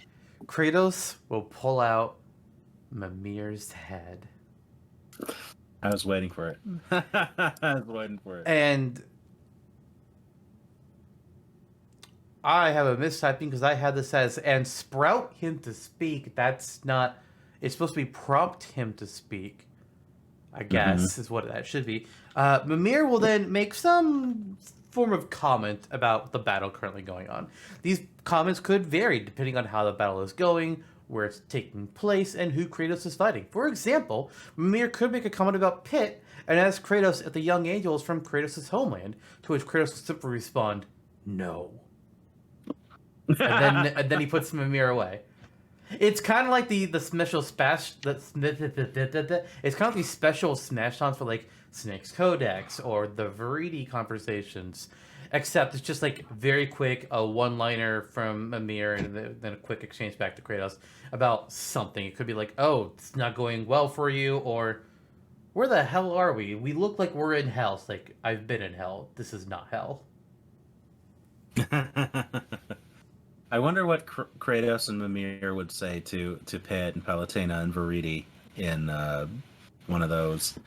Kratos will pull out Mimir's head. I was waiting for it. I was waiting for it. And I have a mistyping because I had this as and sprout him to speak. That's not. It's supposed to be prompt him to speak. I guess is what that should be. Mimir will then make some form of comment about the battle currently going on. These comments could vary depending on how the battle is going, where it's taking place, and who Kratos is fighting. For example, Mimir could make a comment about Pit and ask Kratos if the young angel is from Kratos' homeland, to which Kratos will simply respond, "No." And then he puts Mimir away. It's kind of like the special smash. It's kind of these special smash downs for like Snake's Codex or the Veridi conversations, except it's just like very quick, a one-liner from Amir and then a quick exchange back to Kratos about something. It could be like, "Oh, it's not going well for you," or "Where the hell are we? We look like we're in hell." It's like, "I've been in hell. This is not hell." I wonder what Kratos and Mimir would say to Pit and Palutena and Veridi in one of those.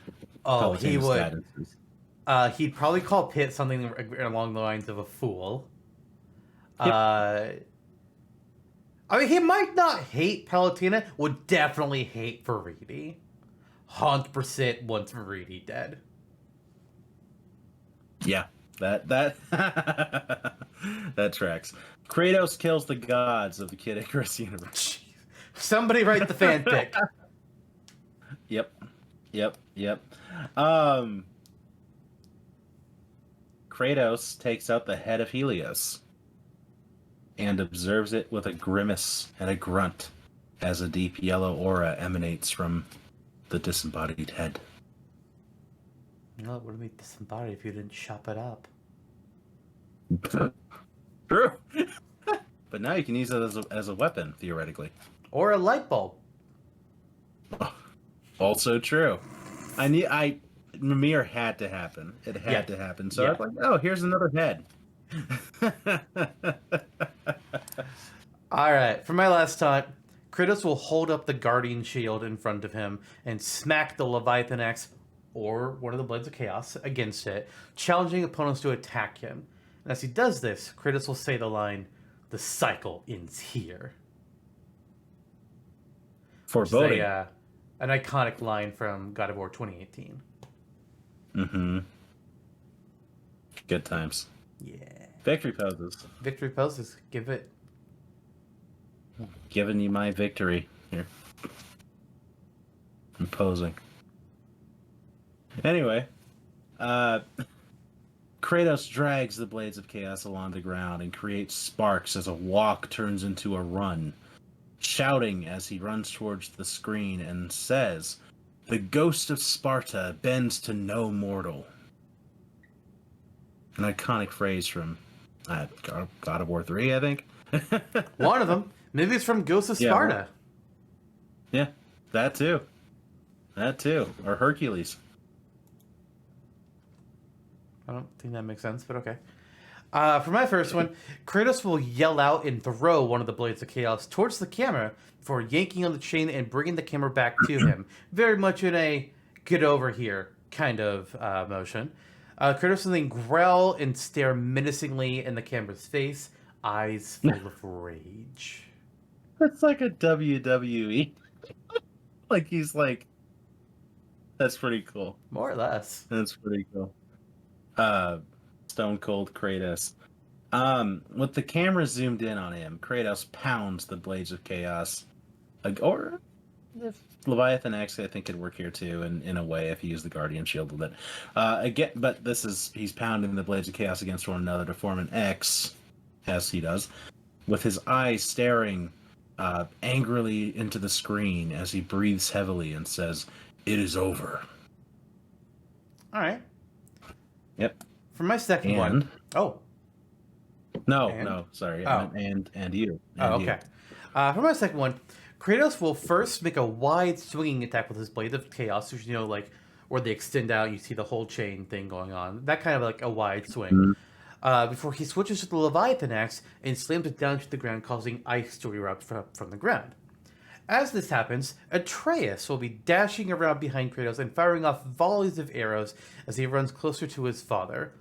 Oh, he would. Statuses. He'd probably call Pit something along the lines of a fool. Yep. I mean, he might not hate Palutena, would definitely hate Veridi. 100% wants Veridi dead. Yeah, that that tracks. Kratos kills the gods of the Kid Icarus universe. Jeez. Somebody write the fanfic. Yep. Kratos takes out the head of Helios and observes it with a grimace and a grunt as a deep yellow aura emanates from the disembodied head. No, it wouldn't be disembodied if you didn't chop it up. True. But now you can use it as a weapon, theoretically. Or a light bulb. Also true. Mimir had to happen. It had to happen. So I was like, oh, here's another head. Alright, for my last taunt, Kratos will hold up the Guardian Shield in front of him and smack the Leviathan Axe, or one of the Blades of Chaos, against it, challenging opponents to attack him. And as he does this, Kratos will say the line, "The cycle ends here." Foreboding. An iconic line from God of War 2018. Mm-hmm. Good times. Yeah. Victory poses. Victory poses. Give it. Giving you my victory. Here. I'm posing. Anyway, Kratos drags the Blades of Chaos along the ground and creates sparks as a walk turns into a run, shouting as he runs towards the screen and says, "The ghost of Sparta bends to no mortal." An iconic phrase from God of War 3, I think. One of them. Maybe it's from Ghost of Sparta. Yeah, that too. Or Hercules. I don't think that makes sense, but okay. For my first one, Kratos will yell out and throw one of the Blades of Chaos towards the camera before yanking on the chain and bringing the camera back to him. Very much in a "get over here" kind of motion. Kratos will then growl and stare menacingly in the camera's face, eyes full of rage. That's like a WWE. Like he's like, that's pretty cool. More or less. That's pretty cool. Stone Cold Kratos. With the camera zoomed in on him, Kratos pounds the Blades of Chaos. Or if Leviathan X, I think could work here too, in a way if you use the Guardian Shield with it. Again, but he's pounding the Blades of Chaos against one another to form an X, as he does, with his eyes staring angrily into the screen as he breathes heavily and says, "It is over." All right. Yep. For my second one. Oh. No, sorry. Oh. And you. Okay. For my second one, Kratos will first make a wide swinging attack with his Blade of Chaos, which, like where they extend out, you see the whole chain thing going on. That kind of like a wide swing. Mm-hmm. Before he switches to the Leviathan Axe and slams it down to the ground, causing ice to erupt from the ground. As this happens, Atreus will be dashing around behind Kratos and firing off volleys of arrows as he runs closer to his father.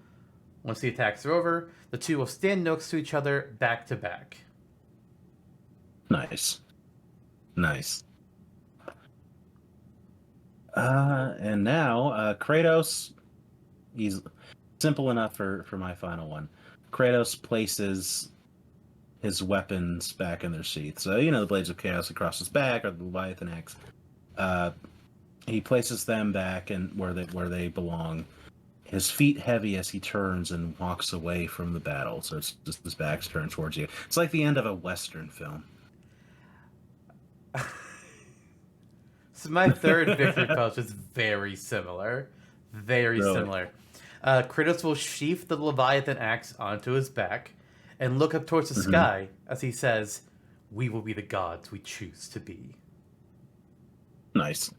Once the attacks are over, the two will stand next to each other, back to back. Nice. And now Kratos, Simple enough for my final one. Kratos places his weapons back in their sheath. So, the Blades of Chaos across his back, or the Leviathan axe. He places them back and where they belong. His feet heavy as he turns and walks away from the battle. So it's just his back's turned towards you. It's like the end of a Western film. So my third victory pose is very similar. Very Really? similar. Kratos will sheath the Leviathan axe onto his back and look up towards the sky as he says, "We will be the gods we choose to be." Nice.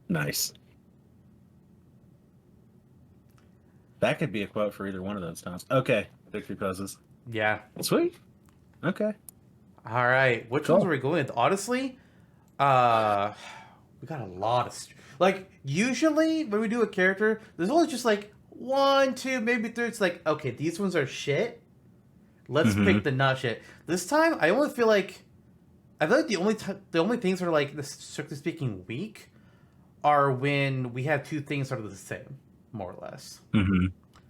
Nice. That could be a quote for either one of those times. Okay, victory poses. Yeah. Sweet. Okay. All right. Which ones are we going with? Honestly, we got a lot of like usually when we do a character, there's only just like 1, 2, maybe 3. It's like, okay, these ones are shit. Let's pick the not shit. This time, I only feel like the only things that are like, strictly speaking, weak are when we have 2 things that are the same, more or less.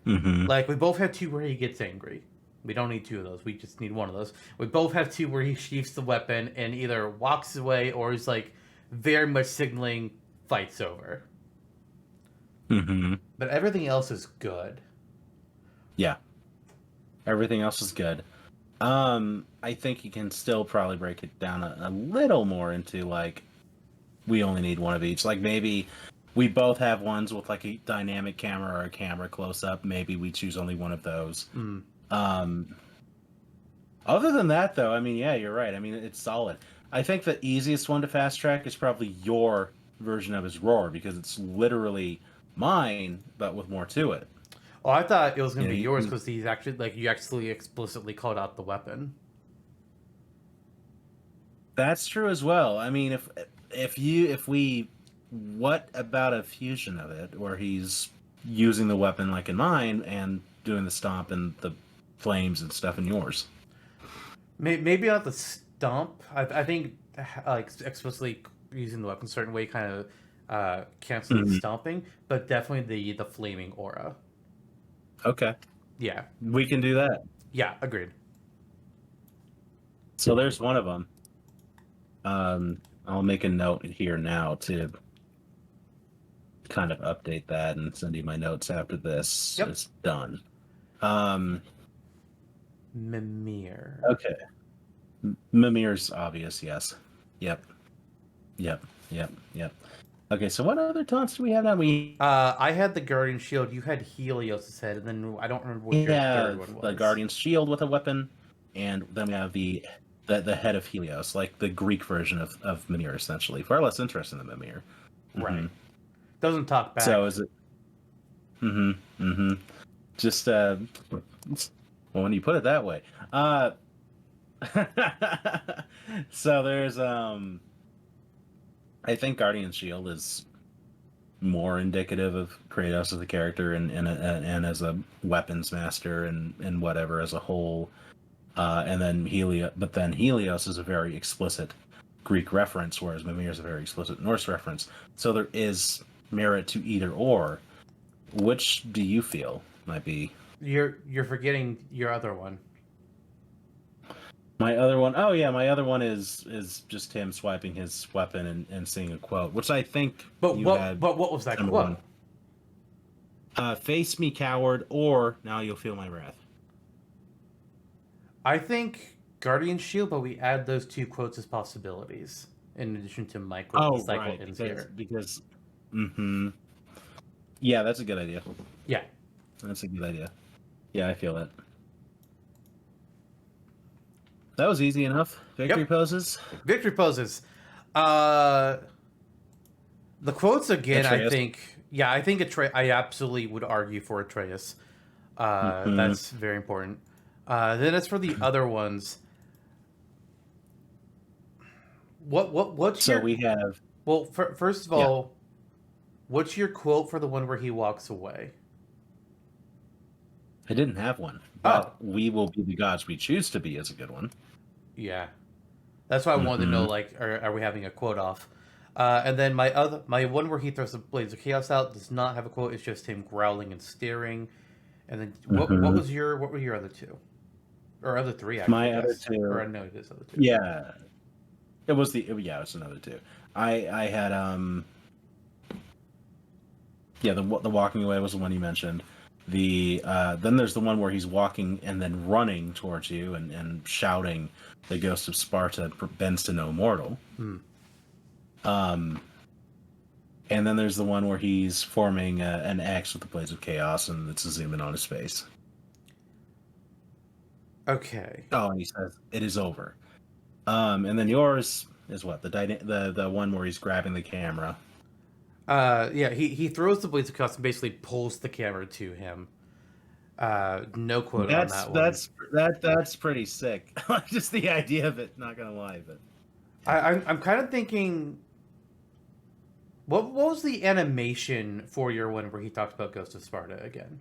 Like we both have 2 where he gets angry. We don't need 2 of those. We just need 1 of those. We both have 2 where he sheaths the weapon and either walks away or is like very much signaling fight's over. But everything else is good. Yeah. Everything else is good. I think you can still probably break it down a little more into like we only need 1 of each. Like maybe we both have ones with like a dynamic camera or a camera close up. Maybe we choose only 1 of those. Other than that, though, I mean, yeah, you're right. I mean, it's solid. I think the easiest one to fast track is probably your version of his roar because it's literally mine, but with more to it. Oh, I thought it was going to be yours because he's actually like you actually explicitly called out the weapon. That's true as well. I mean, what about a fusion of it where he's using the weapon like in mine and doing the stomp and the flames and stuff in yours? Maybe not the stomp. I think like explicitly using the weapon a certain way kind of cancels the stomping, but definitely the flaming aura. Okay. Yeah. We can do that. Yeah, agreed. So there's 1 of them. I'll make a note here now to kind of update that and send you my notes after this is done. Mimir. Okay. Mimir's obvious, yes. Yep. Okay, so what other taunts do we have now? I had the Guardian Shield. You had Helios' head, and then I don't remember what your third one was. The Guardian's Shield with a weapon, and then we have the head of Helios, like the Greek version of Mimir, essentially. Far less interesting than Mimir. Right. Doesn't talk back. So is it... Just, well, when you put it that way. So there's, I think Guardian Shield is more indicative of Kratos as a character and as a weapons master and whatever as a whole. And then Helios is a very explicit Greek reference, whereas Mimir is a very explicit Norse reference. So there is merit to either or. Which do you feel might be? You're forgetting your other one. My other one, oh yeah, my other one is just him swiping his weapon and seeing a quote, which I think. But what was that quote? Face me, coward, or now you'll feel my wrath. I think Guardian Shield, but we add those 2 quotes as possibilities in addition to Michael. Right, because. Yeah, that's a good idea. Yeah, that's a good idea. Yeah, I feel it. That was easy enough. Victory poses. Victory poses. The quotes again. Atreus. I think. Yeah, I think Atreus. I absolutely would argue for Atreus. That's very important. Then as for the other ones, what's so your? we have. Well, first of all, what's your quote for the one where he walks away? I didn't have one, but we will be the gods we choose to be is a good one. Yeah, that's why I wanted to know. Like, are we having a quote off? And then my one where he throws the blades of chaos out does not have a quote. It's just him growling and staring. And then what Mm-hmm. what were your other two, or other three actually? I My other guess, or I two, know it is other two. yeah, it's another two. I had yeah, the walking away was the one you mentioned. The then there's the one where he's walking and then running towards you and shouting, "The ghost of Sparta bends to no mortal." Hmm. Um, and then there's the one where he's forming an X with the blades of chaos, and it's a zoom in on his face. Okay. Oh, and he says, "It is over." And then yours is what the one where he's grabbing the camera. Yeah, he throws the blades of chaos and basically pulls the camera to him. No quote on That's that one. that's that's pretty sick. Just the idea of it. Not gonna lie, but yeah. I'm kind of thinking, what was the animation for your one where he talked about Ghost of Sparta again?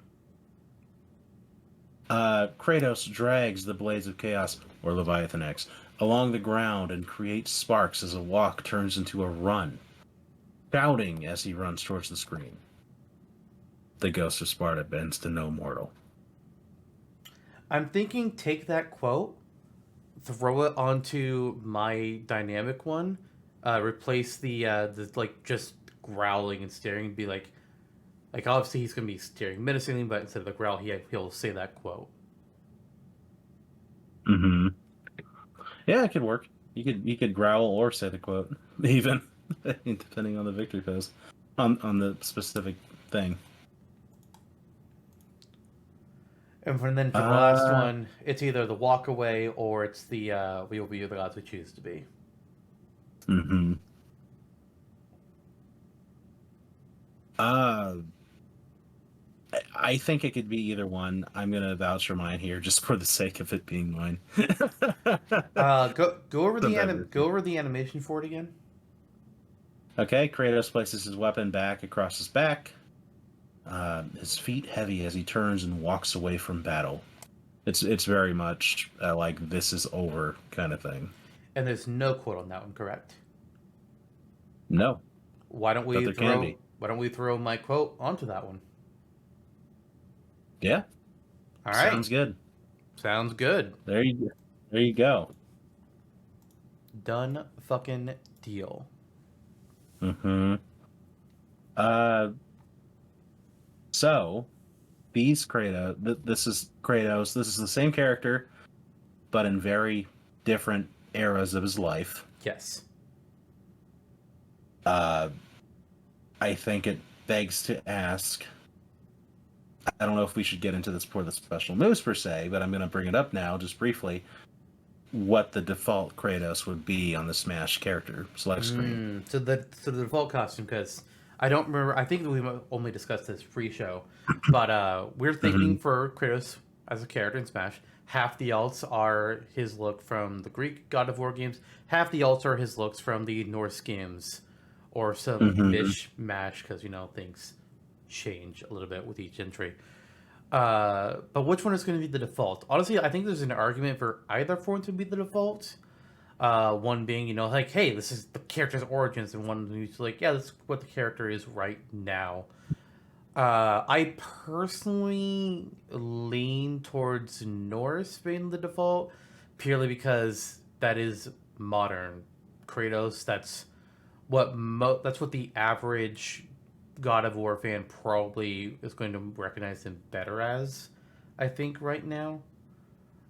Kratos drags the blades of chaos, or Leviathan X, along the ground and creates sparks as a walk turns into a run, shouting as he runs towards the screen. The ghost of Sparta bends to no mortal. I'm thinking take that quote, throw it onto my dynamic one, replace the like just growling and staring, and be like obviously he's gonna be staring menacingly, but instead of the growl, he'll say that quote. Mm-hmm. Yeah, it could work. You could growl or say the quote, even depending on the victory pose, on the specific thing. And then for the last Uh, one, it's either the walk away or it's the we will be the gods we choose to be. mm-hmm. Uh, I think it could be either one. I'm gonna vouch for mine here, just for the sake of it being mine. Since I've Go written. over the animation for it again. Okay, Kratos places his weapon back across his back, his feet heavy as he turns and walks away from battle. It's very much like this is over kind of thing. And there's no quote on that one, correct? No, Why don't but we there can be. throw my quote onto that one? Yeah, All right, sounds good. sounds good. There you go. There you go. Done fucking deal. Mm-hmm. Uh, so these Kratos, this is Kratos. This is the same character, but in very different eras of his life. Yes. Uh, I think it begs to ask. I don't know if we should get into this for the special moves per se, but I'm going to bring it up now, just briefly. What the default Kratos would be on the Smash character select screen. So the default costume, because I don't remember. I think we only discussed this pre-show, but we're Mm-hmm. thinking for Kratos as a character in Smash, half the alts are his look from the Greek God of War games, half the alts are his looks from the Norse games, or some Mm-hmm. mishmash because things change a little bit with each entry. But which one is going to be the default? Honestly, I think there's an argument for either for it to be the default. One being, like, hey, this is the character's origins, and one who's like, yeah, this is what the character is right now. I personally lean towards Norse being the default, purely because that is modern Kratos. That's what the average God of War fan probably is going to recognize him better as. I think right now.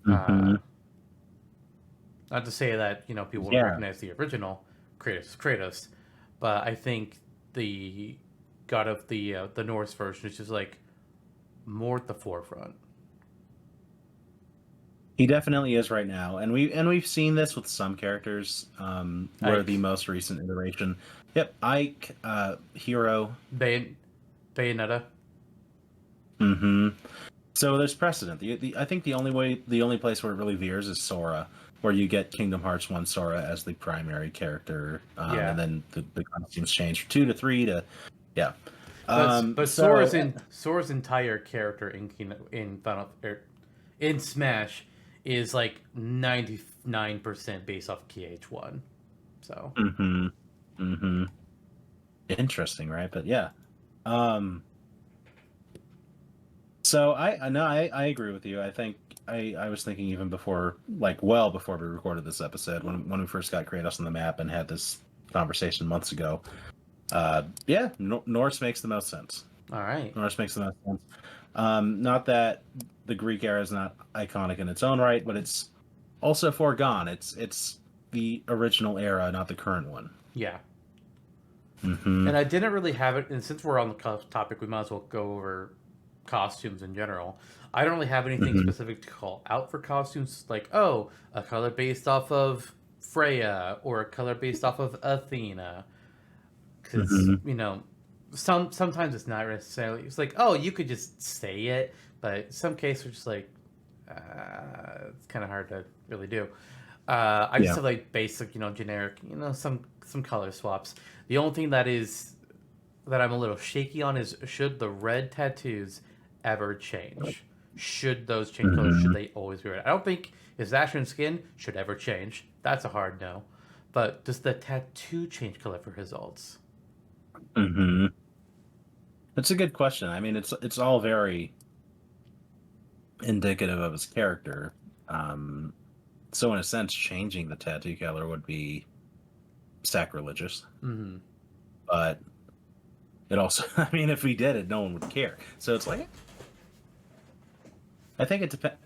Mm-hmm. Uh, Not to say that people won't Yeah, recognize the original Kratos, but I think the God of the Norse version is just like more at the forefront. he definitely is right now, and we've seen this with some characters. Where the Ike, most recent iteration, yep, Ike, Hero. Bayonetta. Mm-hmm. So there's precedent. I think the only place where it really veers is Sora, where you get Kingdom Hearts 1 Sora as the primary character, Yeah, and then the costumes change from 2 to 3 to, yeah. but So Sora's entire character in in Smash is like 99% based off KH1. So mm-hmm, mm-hmm. Interesting, right? But yeah. Um, so I agree with you. I think I was thinking even before, like well before we recorded this episode, when we first got Kratos on the map and had this conversation months ago. Yeah, Norse makes the most sense. All right. Norse makes the most sense. Not that the Greek era is not iconic in its own right, but it's also foregone. It's the original era, not the current one. Yeah. Mm-hmm. And I didn't really have it, and since we're on the topic, we might as well go over costumes in general. I don't really have anything Mm-hmm. specific to call out for costumes, like, oh, a color based off of Freya or a color based off of Athena. Because, Mm-hmm. sometimes it's not necessarily, it's like, oh, you could just say it, but some cases are just like, it's kind of hard to really do. I just Yeah. have like basic, generic, some color swaps. The only thing that I'm a little shaky on is should the red tattoos ever change? Should those change colors? Should Mm-hmm. they always be red? I don't think his Ashen skin should ever change. That's a hard no. But does the tattoo change color for his alts? Mm-hmm. That's a good question. I mean, it's all very indicative of his character. Um, so in a sense, changing the tattoo color would be sacrilegious. Mm-hmm. But it also, I mean, if we did it, no one would care. So it's like, I think it depends.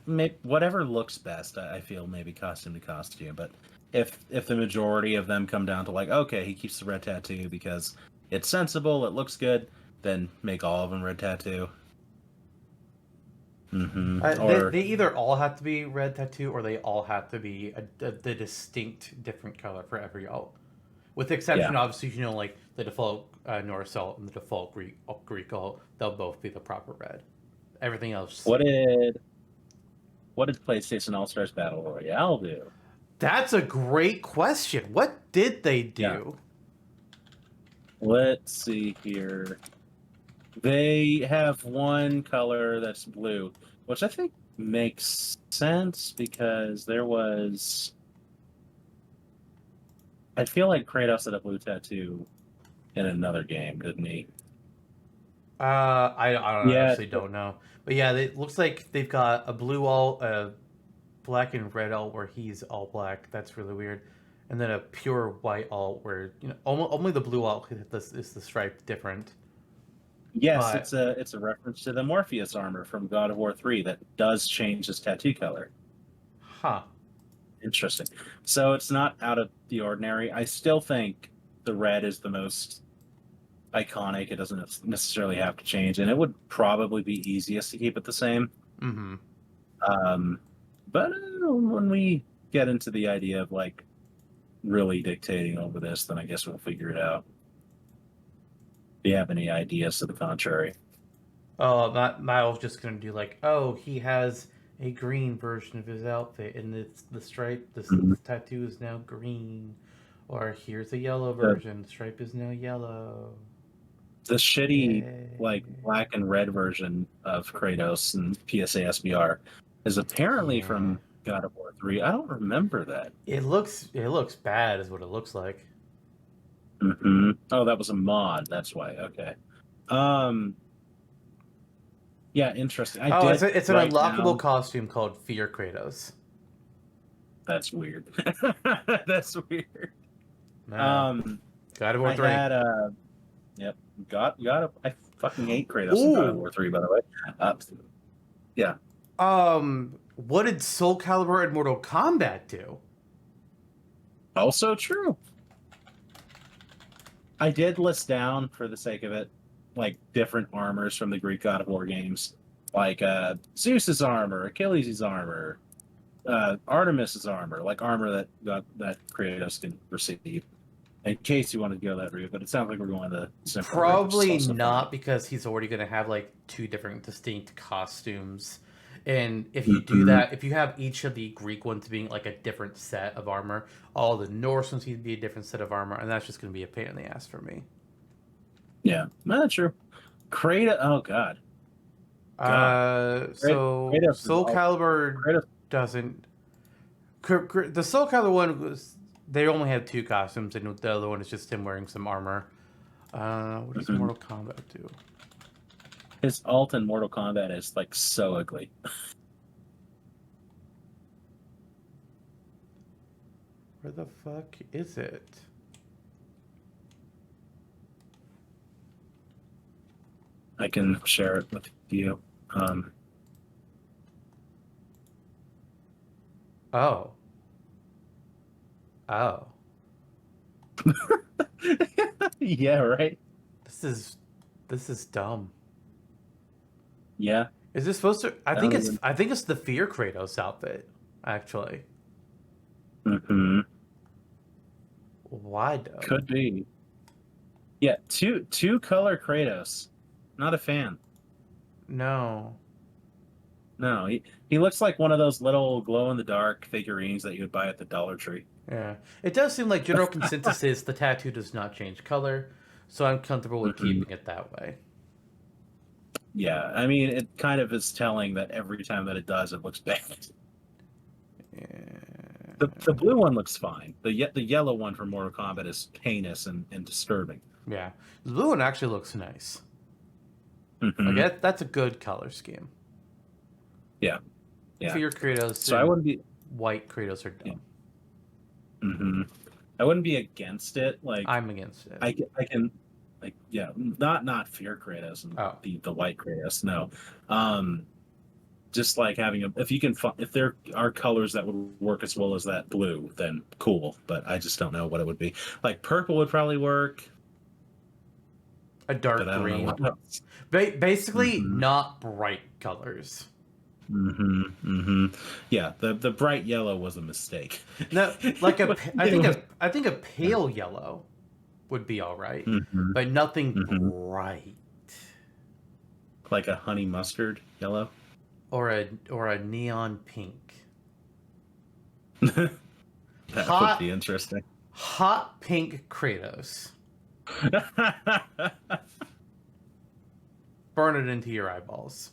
Whatever looks best. I feel maybe costume to costume. But if the majority of them come down to like, okay, he keeps the red tattoo because it's sensible, it looks good, then make all of them red tattoo. Mm-hmm. Or They either all have to be red tattoo or they all have to be the distinct different color for every alt. With the yeah. exception, obviously, like the default Norse alt and the default Greek alt, they'll both be the proper red. Everything else. What did what did PlayStation All Stars Battle Royale do? That's a great question. What did they Yeah. do? Let's see here. They have one color that's blue, which I think makes sense because there was. I feel like Kratos had a blue tattoo in another game, didn't he? I Yeah. honestly don't know, but yeah, it looks like they've got a blue alt, a black and red alt where he's all black. That's really weird, and then a pure white alt where only the blue alt is the stripe different. Yes, But it's a reference to the Morpheus armor from God of War 3 that does change his tattoo color. huh. Interesting. So it's not out of the ordinary. I still think the red is the most iconic. It doesn't necessarily have to change, and it would probably be easiest to keep it the same. Mm-hmm. Um, but when we get into the idea of like really dictating over this, then I guess we'll figure it out. Do you have any ideas to the contrary? Oh, I was just gonna do like, oh, he has a green version of his outfit, and it's the stripe. Mhm. The tattoo is now green, or here's a yellow The version. The stripe is now yellow. the shitty like Yay. black and red version of Kratos and PSA SBR is apparently Yeah. from God of War 3. I don't remember that. It looks bad, is what it looks like. Oh, that was a mod. That's why. Okay. Um. Yeah, interesting. I Oh, did it's an right unlockable now. costume called Fear Kratos. That's weird. That's weird. Man, Um. God of War I 3. had Yep. I fucking hate Kratos in God of Ooh. War 3. By the way. Yeah. What did Soul Calibur and Mortal Kombat do? Also true. I did list down for the sake of it, like different armors from the Greek God of War games, like Zeus's armor, Achilles' armor, Artemis's armor, like armor that Kratos can receive. In case you wanted to go that route, but it sounds like we're going the simpler route, which is Probably also fine. not, because he's already going to have like two different distinct costumes. And if you do Mm-hmm. that, if you have each of the Greek ones being like a different set of armor, all the Norse ones need to be a different set of armor, and that's just going to be a pain in the ass for me. Yeah, not true. Kratos. Oh God, God. So Kratos is Soul all. Calibur Kratos. doesn't. The Soul Calibur one was, they only have two costumes, and the other one is just him wearing some armor. What does Mhm. Mortal Kombat do? His ult in Mortal Kombat is like so ugly. Where the fuck is it? I can share it with you. Oh. Oh. Yeah, right. This is this is dumb. Yeah. Is this supposed to I don't even. I think it's the Fear Kratos outfit, actually. Hmm. Why though? Could be. Yeah, two color Kratos. Not a fan. No. No, he looks like one of those little glow in the dark figurines that you would buy at the Dollar Tree. Yeah. It does seem like general consensus is the tattoo does not change color, so I'm comfortable with Hmm. keeping it that way. Yeah, I mean, it kind of is telling that every time that it does, it looks bad. The blue one looks fine. The yellow one from Mortal Kombat is heinous and disturbing. Yeah. The blue one actually looks nice. Like Hmm. that's a good color scheme. Yeah, yeah. Fear Kratos So I and wouldn't be. white Kratos are Yeah. dumb. Hmm. I wouldn't be against it. Like I'm against it. I can, like, yeah, not fear Kratos and Oh. the white Kratos. No, um, just like having a, if you can if there are colors that would work as well as that blue, then cool. But I just don't know what it would be. Like purple would probably work, A but dark I don't know green. what else. Basically, Hmm. not bright colors. Hmm. Hmm. Yeah, the bright yellow was a mistake. No, like It was- I think a pale yellow would be all right, Mhm, but nothing mhm. bright Like a honey mustard yellow. or a neon pink. That would be Hot interesting. hot pink Kratos. Burn it into your eyeballs.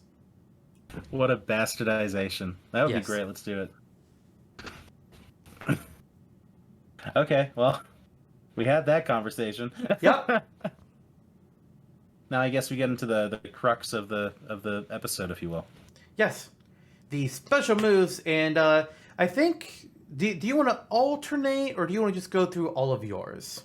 What a bastardization. That would be Yes. great. Let's do it. Okay, well, we had that conversation. Yep. Now I guess we get into the crux of the episode, if you will. Yes. The special moves, and I think. Do you want to alternate, or do you want to just go through all of yours?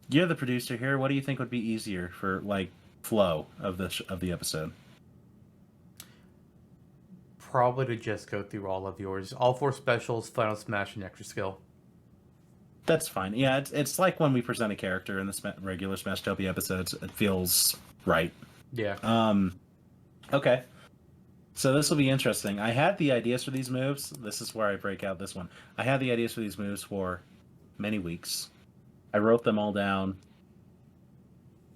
You're the producer here. What do you think would be easier for like flow of the episode? Probably to just go through all of yours. All four specials, final smash, and extra skill. That's fine. Yeah, it's like when we present a character in the regular Smashtopia episodes. It feels right. Yeah. Okay. So this will be interesting. I had the ideas for these moves. This is where I break out this one. I had the ideas for these moves for many weeks. I wrote them all down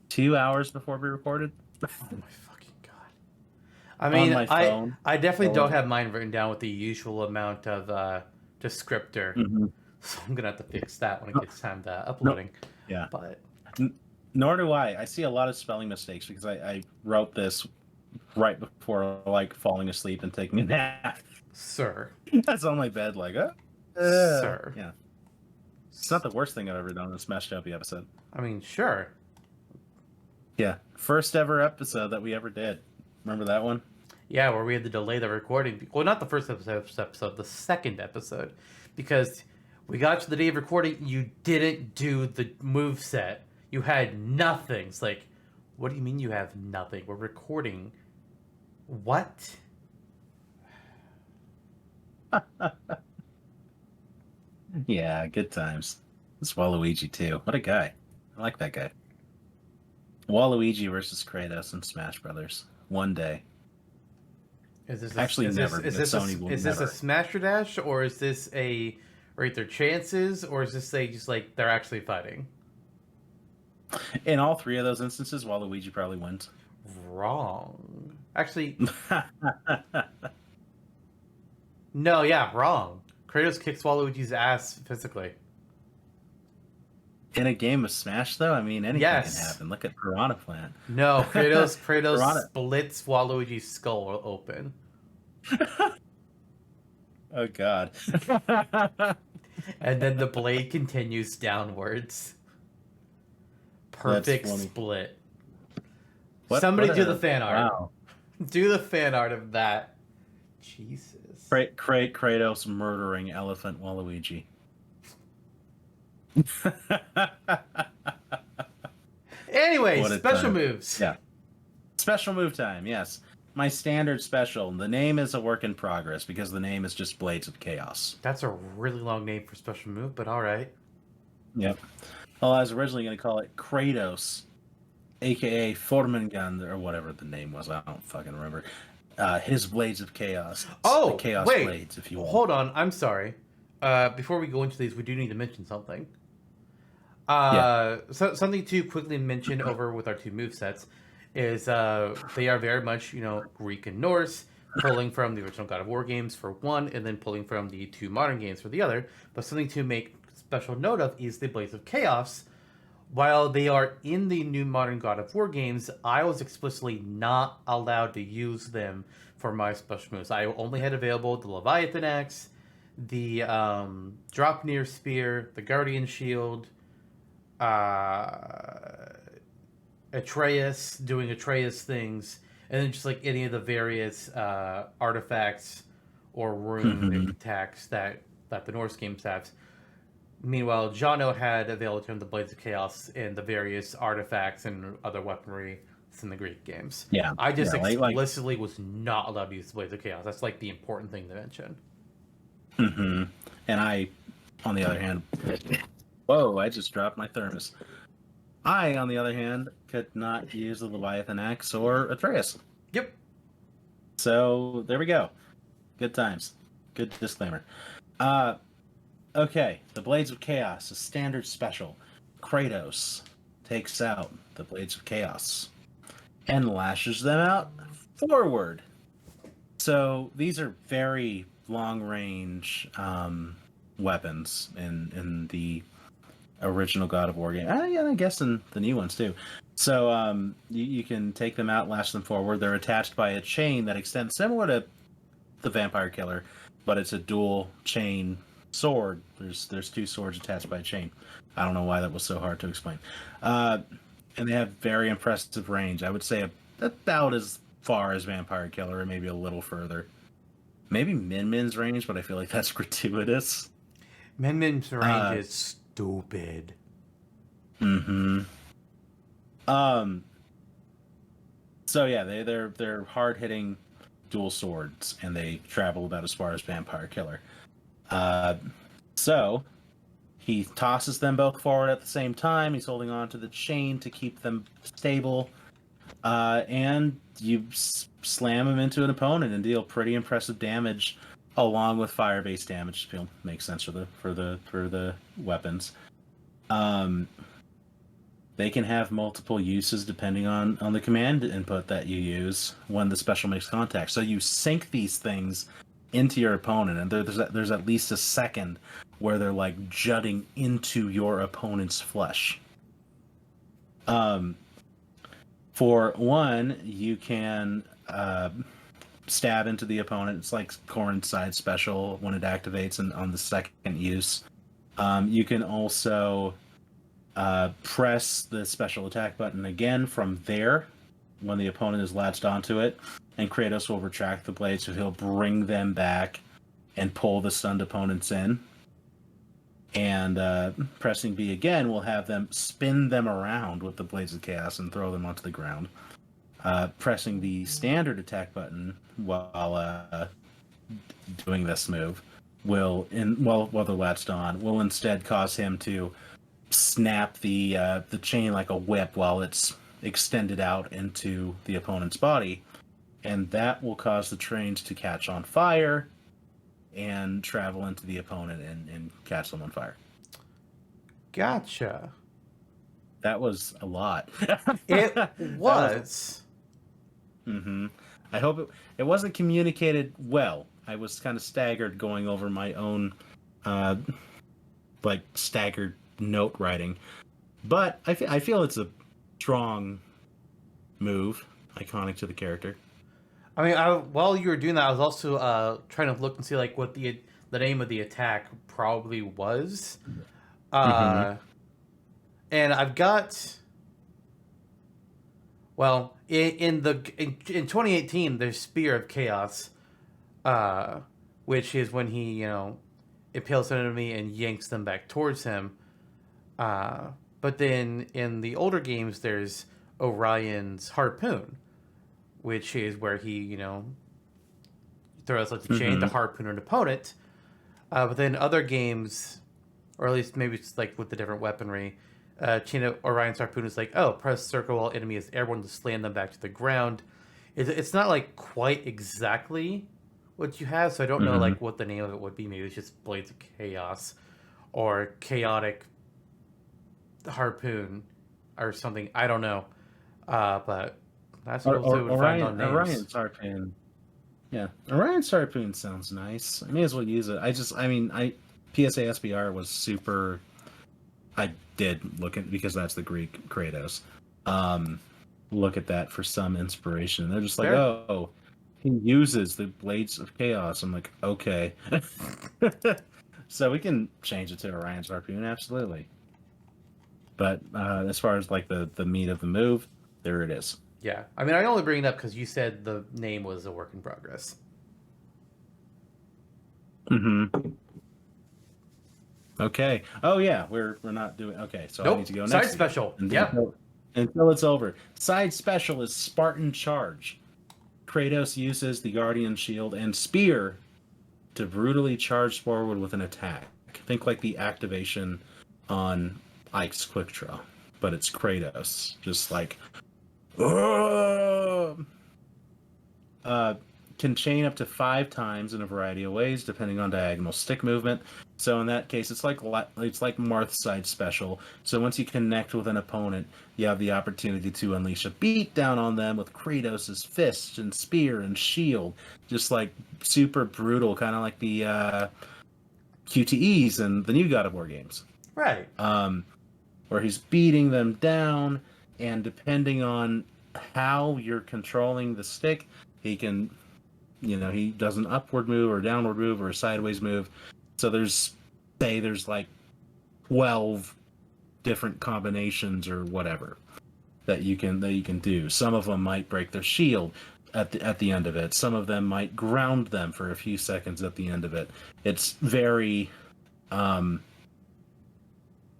2 hours before we recorded. Oh my fucking god. I mean, my phone. I definitely Or- don't have mine written down with the usual amount of descriptor. Mhm. So I'm gonna have to fix that when it gets time to uploading. Yeah. But Nor do I. I see a lot of spelling mistakes because I wrote this right before like falling asleep and taking a nap. sir. That's on my bed, like, Sir. yeah. It's not the worst thing I've ever done in a Smashtopia episode. I mean, sure. Yeah, first ever episode that we ever did. Remember that one? Yeah, where we had to delay the recording. Well, not the first episode, the second episode. Because we got to the day of recording, you didn't do the move set. You had nothing. It's like, what do you mean you have nothing? We're recording. What? Yeah, good times. It's Waluigi too. What a guy. I like that guy. Waluigi versus Kratos in Smash Brothers. One day. Is this Actually, is never, This, because Sony will is this a never. Smasher Dash, or is this a rate their chances, or is this a just like they're actually fighting? In all three of those instances, Waluigi probably wins. Wrong. Actually, no. Yeah, wrong. Kratos kicks Waluigi's ass physically. In a game of Smash, though, I mean, anything Yes. can happen. Look at Piranha Plant. No, Kratos Piranha. splits Waluigi's skull open. Oh, God. And then the blade continues downwards. That's Perfect funny. split. What Somebody do the a fan art. wow. Do the fan art of that. Jesus. Kratos murdering Elephant Waluigi. Anyway, What a special time. moves. Yeah. Special move time, yes. My standard special. The name is a work in progress because the name is just Blades of Chaos. That's a really long name for special move, but all right. Yep. Well, I was originally going to call it Kratos, aka Formengand, or whatever the name was. I don't fucking remember. His Blades of Chaos. The Oh, Chaos wait. Blades, if you will. Hold on. I'm sorry. Before we go into these, we do need to mention something. Yeah. Something to quickly mention over with our two move sets is they are very much, Greek and Norse, pulling from the original God of War games for one, and then pulling from the two modern games for the other. But something to make special note of is the Blades of Chaos. While they are in the new modern God of War games, I was explicitly not allowed to use them for my special moves. I only had available the Leviathan Axe, the Dropnir Spear, the Guardian Shield, uh, Atreus doing Atreus things, and then just like any of the various artifacts or rune attacks that the Norse games have. Meanwhile, Jonno had available to him the Blades of Chaos and the various artifacts and other weaponry in the Greek games. Yeah. I just Yeah, explicitly was not allowed to use the Blades of Chaos. That's like the important thing to mention. And I, on the other hand, whoa, I just dropped my thermos. I, on the other hand, could not use the Leviathan Axe or Atreus. Yep. So there we go. Good times. Good disclaimer. Okay, the Blades of Chaos, a standard special. Kratos takes out the Blades of Chaos and lashes them out forward. So these are very long range weapons in the original God of War game. Yeah, I guess in the new ones too. So you can take them out, lash them forward. They're attached by a chain that extends similar to the Vampire Killer, but it's a dual chain sword. There's two swords attached by a chain. I don't know why that was so hard to explain. And they have very impressive range. I would say about as far as Vampire Killer, or maybe a little further. Maybe Min Min's range, but I feel like that's gratuitous. Min Min's range is stupid. So yeah, they're hard hitting dual swords, and they travel about as far as Vampire Killer. So he tosses them both forward at the same time. He's holding on to the chain to keep them stable, and you slam him into an opponent and deal pretty impressive damage, along with fire-based damage. Makes sense for the weapons. They can have multiple uses depending on the command input that you use when the special makes contact. So you sink these things into your opponent, and there's at least a second where they're like jutting into your opponent's flesh. For one, you can stab into the opponent. It's like Coincide special when it activates, and on the second use, you can also press the special attack button again from there when the opponent is latched onto it, and Kratos will retract the blade, so he'll bring them back and pull the stunned opponents in. And pressing B again will have them spin them around with the Blades of Chaos and throw them onto the ground. Pressing the standard attack button while doing this move while they're latched on will instead cause him to snap the chain like a whip while it's extended out into the opponent's body, and that will cause the chains to catch on fire and travel into the opponent and catch them on fire. Gotcha. That was a lot. It was. I hope it wasn't communicated well. I was kind of staggered going over my own staggered note writing, but I feel it's a strong move, iconic to the character. I mean, while you were doing that, I was also trying to look and see like what the the name of the attack probably was. Mm-hmm. Uh, and I've got well in 2018 there's Spear of Chaos, uh, which is when he impales an enemy and yanks them back towards him. But then in the older games there's Orion's Harpoon, which is where he throws like the chain to Mm-hmm. harpoon an opponent. But then other games, or at least maybe it's like with the different weaponry, Orion's harpoon is like, oh, press circle while enemy is airborne to slam them back to the ground. It's not like quite exactly what you have, so I don't know Mm-hmm. like what the name of it would be. Maybe it's just Blades of Chaos or Chaotic Harpoon or something. I don't know, but that's what I would find on names. Orion's Harpoon. Yeah, Orion's Harpoon sounds nice. I may as well use it. PSA SBR was super. I did look at because that's the Greek Kratos. Look at that for some inspiration. They're just like, Fair. oh, he uses the Blades of Chaos. I'm like, okay. So we can change it to Orion's Harpoon, absolutely. But as far as like the meat of the move, there it is. Yeah, I mean, I only bring it up because you said the name was a work in progress. Mm-hmm. Okay. Oh yeah, we're not doing. Okay, so I need Nope. to go Side next. special. Until, Yep. until it's over. Side special is Spartan Charge. Kratos uses the Guardian Shield and Spear to brutally charge forward with an attack. Think like the activation on Ike's Quick Draw, but it's Kratos. Just like, "Ugh!" Can chain up to 5 times in a variety of ways, depending on diagonal stick movement. So in that case, it's like Marth's side special. So once you connect with an opponent, you have the opportunity to unleash a beatdown on them with Kratos' fist and spear and shield, just like super brutal, kind of like the QTEs and the new God of War games. Right. Where he's beating them down, and depending on how you're controlling the stick, he can, he does an upward move or downward move or a sideways move. So there's like 12 different combinations or whatever that you can do. Some of them might break their shield at the end of it. Some of them might ground them for a few seconds at the end of it. It's very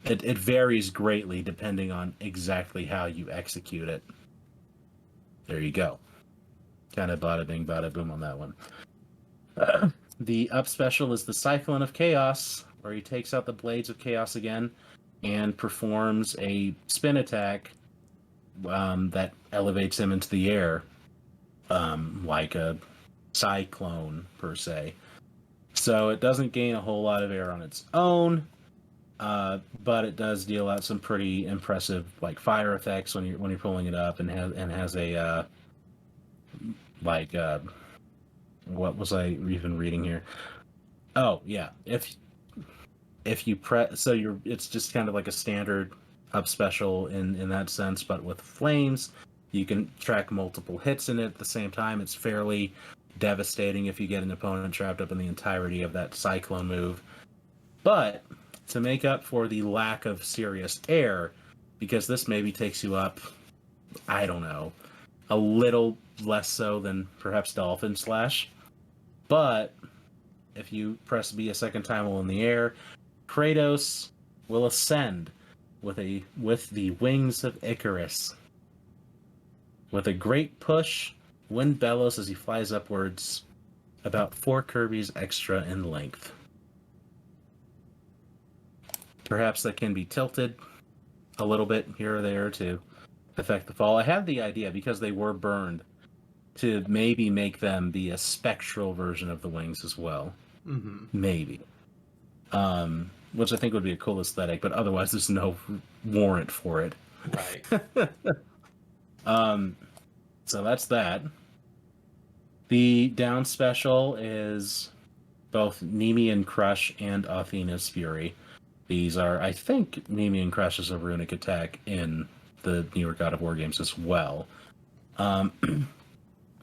it varies greatly depending on exactly how you execute it. There you go. Kind of bada bing, bada boom on that one. The up special is the Cyclone of Chaos, where he takes out the Blades of Chaos again and performs a spin attack that elevates him into the air, like a cyclone per se. So it doesn't gain a whole lot of air on its own, but it does deal out some pretty impressive like fire effects when you're pulling it up, and has a what was I even reading here? Oh yeah, if you press, so it's just kind of like a standard up special in that sense, but with flames, you can track multiple hits in it at the same time. It's fairly devastating if you get an opponent trapped up in the entirety of that cyclone move. But to make up for the lack of serious air, because this maybe takes you up, I don't know, a little less so than perhaps Dolphin Slash. But if you press B a second time while in the air, Kratos will ascend with the wings of Icarus. With a great push, wind bellows as he flies upwards, about 4 Kirby's extra in length. Perhaps that can be tilted a little bit here or there to affect the fall. I had the idea, because they were burned, to maybe make them be a spectral version of the wings as well. Mm-hmm. Maybe. Which I think would be a cool aesthetic, but otherwise there's no warrant for it. Right. So that's that. The down special is both Nemean Crush and Athena's Fury. These are, I think, Nemean Crush is a runic attack in the newer God of War games as well.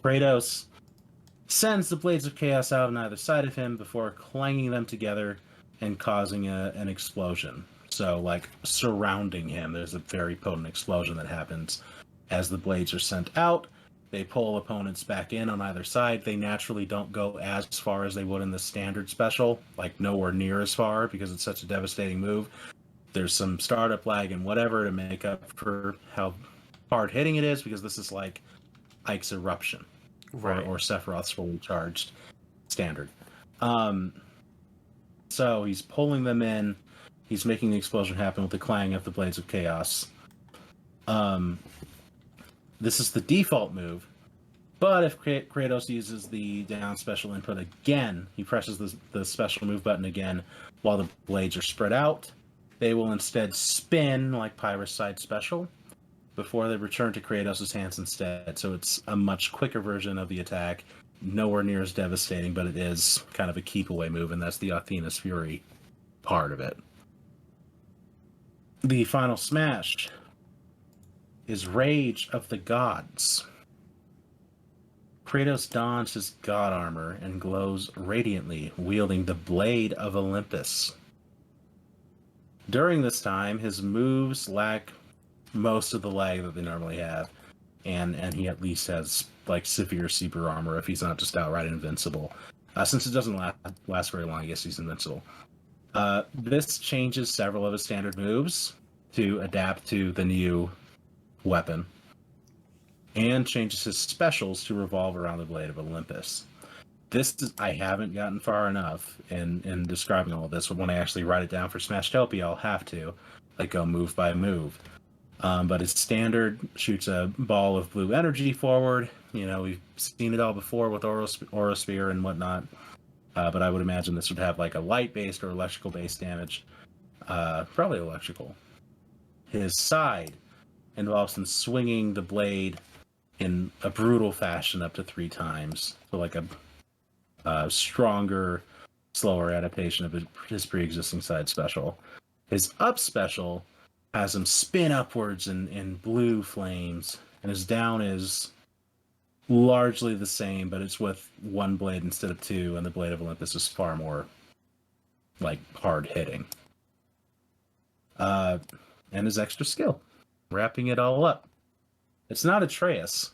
Kratos sends the Blades of Chaos out on either side of him before clanging them together and causing an explosion. So, like, surrounding him, there's a very potent explosion that happens as the blades are sent out. They pull opponents back in on either side. They naturally don't go as far as they would in the standard special, like nowhere near as far because it's such a devastating move. There's some startup lag and whatever to make up for how hard hitting it is, because this is like Ike's Eruption, Right. or Sephiroth's fully charged standard. So he's pulling them in. He's making the explosion happen with the clang of the Blades of Chaos. This is the default move, but if Kratos uses the down special input again, he presses the special move button again while the blades are spread out. They will instead spin like Pyrrhus side special before they return to Kratos' hands instead. So it's a much quicker version of the attack, nowhere near as devastating, but it is kind of a keep away move, and that's the Athena's Fury part of it. The final smash is Rage of the Gods. Kratos dons his god armor and glows radiantly, wielding the Blade of Olympus. During this time, his moves lack most of the lag that they normally have, and he at least has like severe super armor if he's not just outright invincible. Since it doesn't last very long, I guess he's invincible. This changes several of his standard moves to adapt to the new weapon, and changes his specials to revolve around the Blade of Olympus. I haven't gotten far enough in describing all of this, but when I actually write it down for Smashtopia, I'll have to like go move by move. But his standard shoots a ball of blue energy forward. You know, we've seen it all before with Orosphere and whatnot. But I would imagine this would have like a light-based or electrical-based damage. Probably electrical. His side involves him swinging the blade in a brutal fashion up to 3 times. So like a stronger, slower adaptation of his pre-existing side special. His up special has him spin upwards in blue flames, and his down is largely the same, but it's with 1 blade instead of 2, and the Blade of Olympus is far more like hard hitting. And his extra skill, wrapping it all up. It's not Atreus,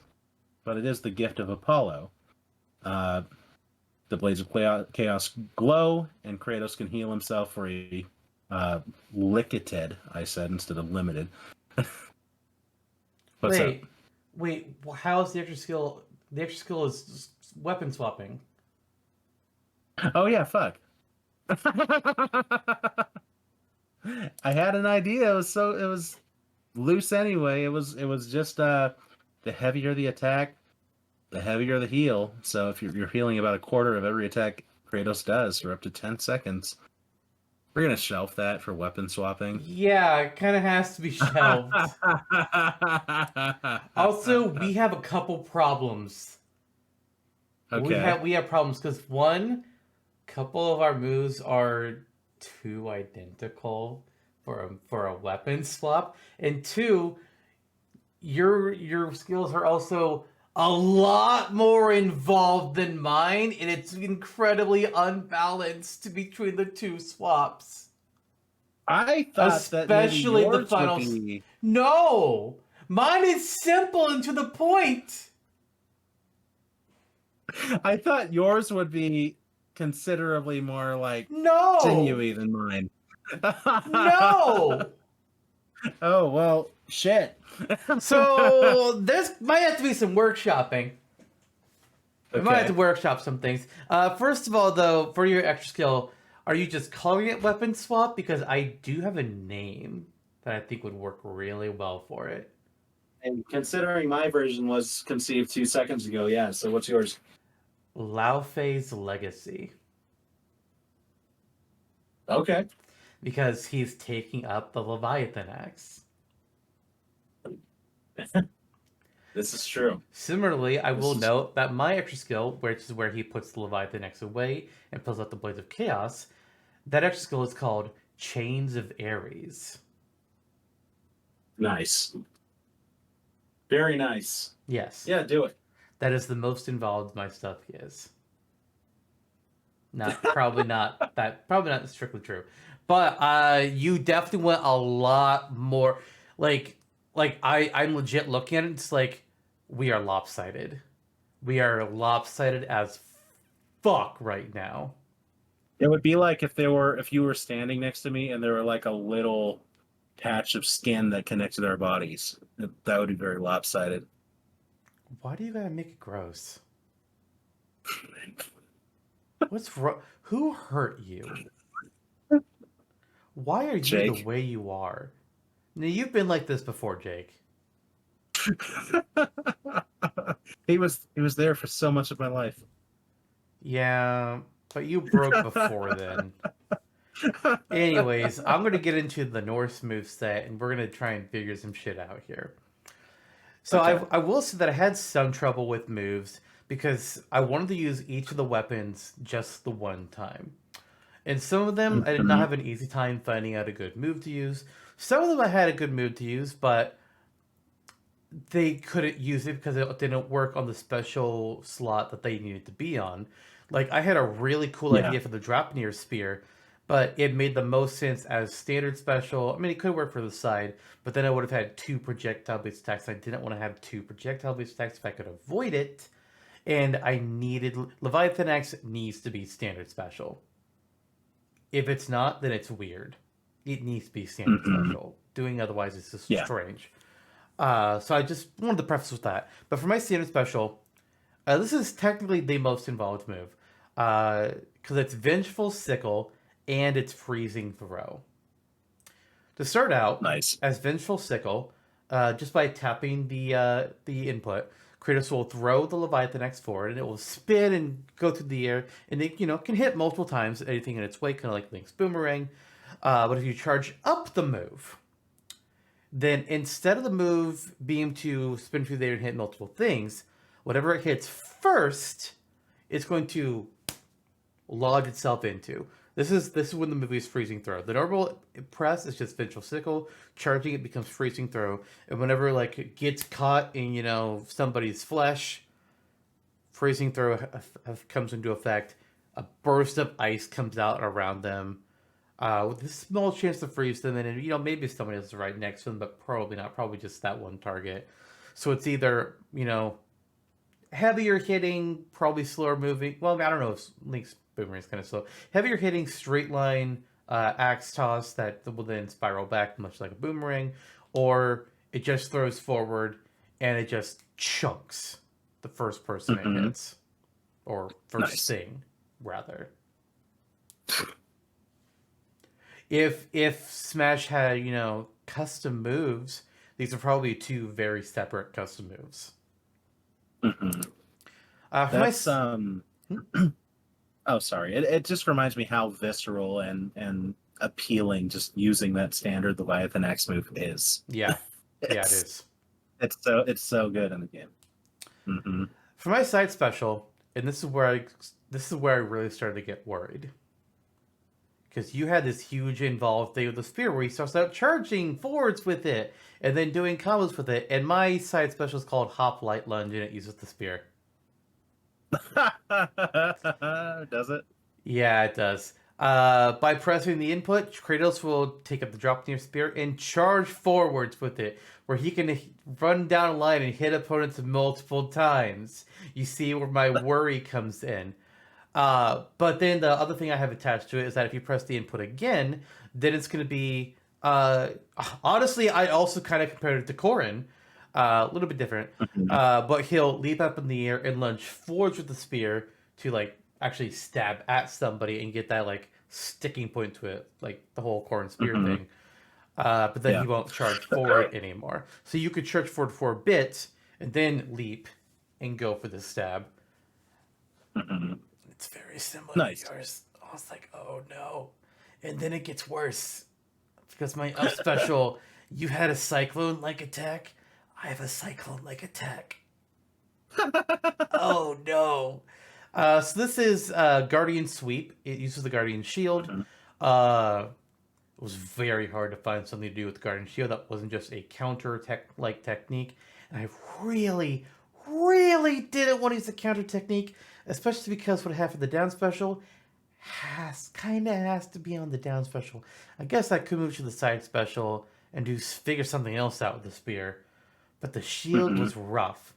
but it is the gift of Apollo. The Blades of Chaos glow, and Kratos can heal himself for a limited, I said, instead of limited. Wait, how's the extra skill? The extra skill is weapon swapping. Oh yeah, fuck. I had an idea. It was loose anyway. It was just the heavier the attack, the heavier the heal. So if you're healing about a quarter of every attack Kratos does for up to 10 seconds, we're gonna shelf that for weapon swapping. Yeah, it kind of has to be shelved. Also, we have a couple problems. Okay. We have problems because one, couple of our moves are too identical for a weapon swap, and 2, your skills are also a lot more involved than mine, and it's incredibly unbalanced between the 2 swaps. I thought Especially that the final. be... No, mine is simple and to the point. I thought yours would be considerably more like No, sinewy than mine. No. Oh well, shit. So there's might have to be some workshopping. We might have to workshop some things. First of all, though, for your extra skill, are you just calling it weapon swap? Because I do have a name that I think would work really well for it. And considering my version was conceived 2 seconds ago, yeah. So what's yours? Lao Fei's Legacy. Okay. Because he's taking up the Leviathan axe. This is true. Similarly, I will note that my extra skill, which is where he puts the Leviathan axe away and pulls out the Blades of Chaos, that extra skill is called Chains of Ares. Nice. Very nice. Yes. Yeah, do it. That is the most involved my stuff is. Not probably not that probably not strictly true, but you definitely went a lot more like I'm legit looking at it. It's like we are lopsided. We are lopsided as fuck right now. It would be like if you were standing next to me and there were like a little patch of skin that connected our bodies. That would be very lopsided. Why do you gotta make it gross? What's wrong? Who hurt you? Why are you the Jake. way you are? Now you've been like this before, Jake. He was there for so much of my life. Yeah, but you broke before then. Anyways, I'm gonna get into the Norse moveset, and we're gonna try and figure some shit out here. So Okay. I will say that I had some trouble with moves because I wanted to use each of the weapons just the one time. And some of them I did not Mhm. have an easy time finding out a good move to use. Some of them I had a good move to use, but they couldn't use it because it didn't work on the special slot that they needed to be on. Like I had a really cool Yeah. idea for the drop near spear, but it made the most sense as standard special. I mean, it could work for the side, but then I would have had two projectile based attacks. I didn't want to have two projectile based attacks if I could avoid it, and I needed Leviathan X needs to be standard special. If it's not, then it's weird. It needs to be standard Hmm. special. Doing otherwise is just Yeah. strange. So I just wanted to preface with that. But for my standard special, this is technically the most involved move because it's Vengeful Sickle and it's Freezing Throw. To start out, Nice. as Vengeful Sickle, just by tapping the input, Kratos will throw the Leviathan X forward, and it will spin and go through the air, and it can hit multiple times, anything in its way, kind of like Link's boomerang. But if you charge up the move, then instead of the move being to spin through there and hit multiple things, whatever it hits first, it's going to lodge itself into. This is when the movie is freezing throw. The normal press is just vengeful sickle. Charging it becomes freezing throw, and whenever like it gets caught in somebody's flesh, freezing throw comes into effect. A burst of ice comes out around them, with a small chance to freeze them, and maybe somebody else is right next to them, but probably not. Probably just that one target. So it's either heavier hitting, probably slower moving. Well, I don't know if Link's boomerang is kind of slow. Heavier hitting, straight line axe toss that will then spiral back, much like a boomerang, or it just throws forward and it just chunks the first person it Hmm. hits, or first Nice. thing rather. If Smash had custom moves, these are probably two very separate custom moves. Hmm. For my That's Oh, sorry. It just reminds me how visceral and appealing just using that standard Leviathan X move is. yeah, yeah, it It's is. it's so good in the game. Hmm. For my side special, and this is where I really started to get worried. Because you had this huge involved thing with the spear where he starts out charging forwards with it and then doing combos with it. And my side special is called Hop Light Lunge and it uses the spear. Does it? Yeah, it does. By pressing the input, Kratos will take up the drop near spear and charge forwards with it, where he can run down a line and hit opponents multiple times. You see where my worry comes in. But then the other thing I have attached to it is that if you press the input again, then it's going to be. Honestly, I also kind of compared it to Korin. A little bit different. Mhm. But he'll leap up in the air and lunge forwards with the spear to actually stab at somebody and get that sticking point to it, like the whole Korin spear Mhm. thing. But then Yeah. he won't charge forward anymore. So you could charge forward for a bit and then leap and go for the stab. Mhm. It's very similar to Nice. yours. I was like, oh no. And then it gets worse. Because my up special, you had a cyclone like attack. I have a cyclone like attack. Oh no. So this is Guardian Sweep. It uses the Guardian Shield. Mhm. It was very hard to find something to do with Guardian Shield that wasn't just a counter technique. And I really, really didn't want to use the counter technique, especially because what happened the down special has to be on the down special. I guess I could move to the side special and figure something else out with the spear, but the shield Mm-hmm. was rough.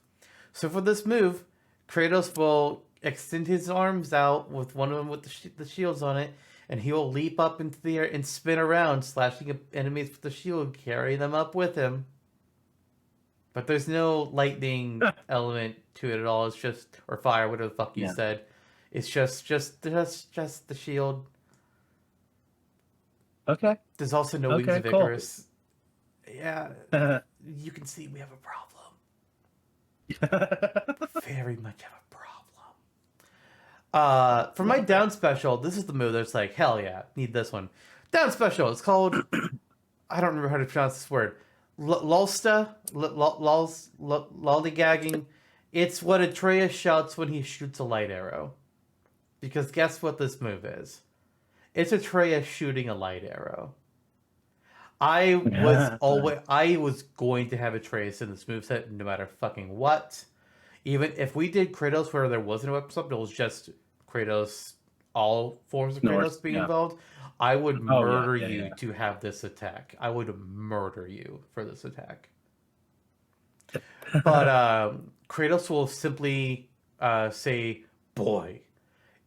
So for this move, Kratos will extend his arms out with one of them with the shields on it, and he will leap up into the air and spin around, slashing enemies with the shield, carry them up with him. But there's no lightning element to it at all. It's just, or fire, whatever the fuck you Yeah. said. It's just the shield. Okay. There's also no wings Okay. of Cool. Icarus. Yeah, you can see we have a problem. Very much have a problem. For my down special, this is the move that's like, hell yeah, need this one. Down special. It's called. I don't remember how to pronounce this word. Lulsta, lollygagging. It's what Atreus shouts when he shoots a light arrow. Because guess what this move is? It's Atreus shooting a light arrow. I was going to have Atreus in this moveset no matter fucking what. Even if we did Kratos where there wasn't a weapon swap, it was just Kratos, all forms of North. Kratos being Yeah. involved, I would Oh, yeah, murder yeah, you yeah. to have this attack. I would murder you for this attack. But Kratos will simply say, boy.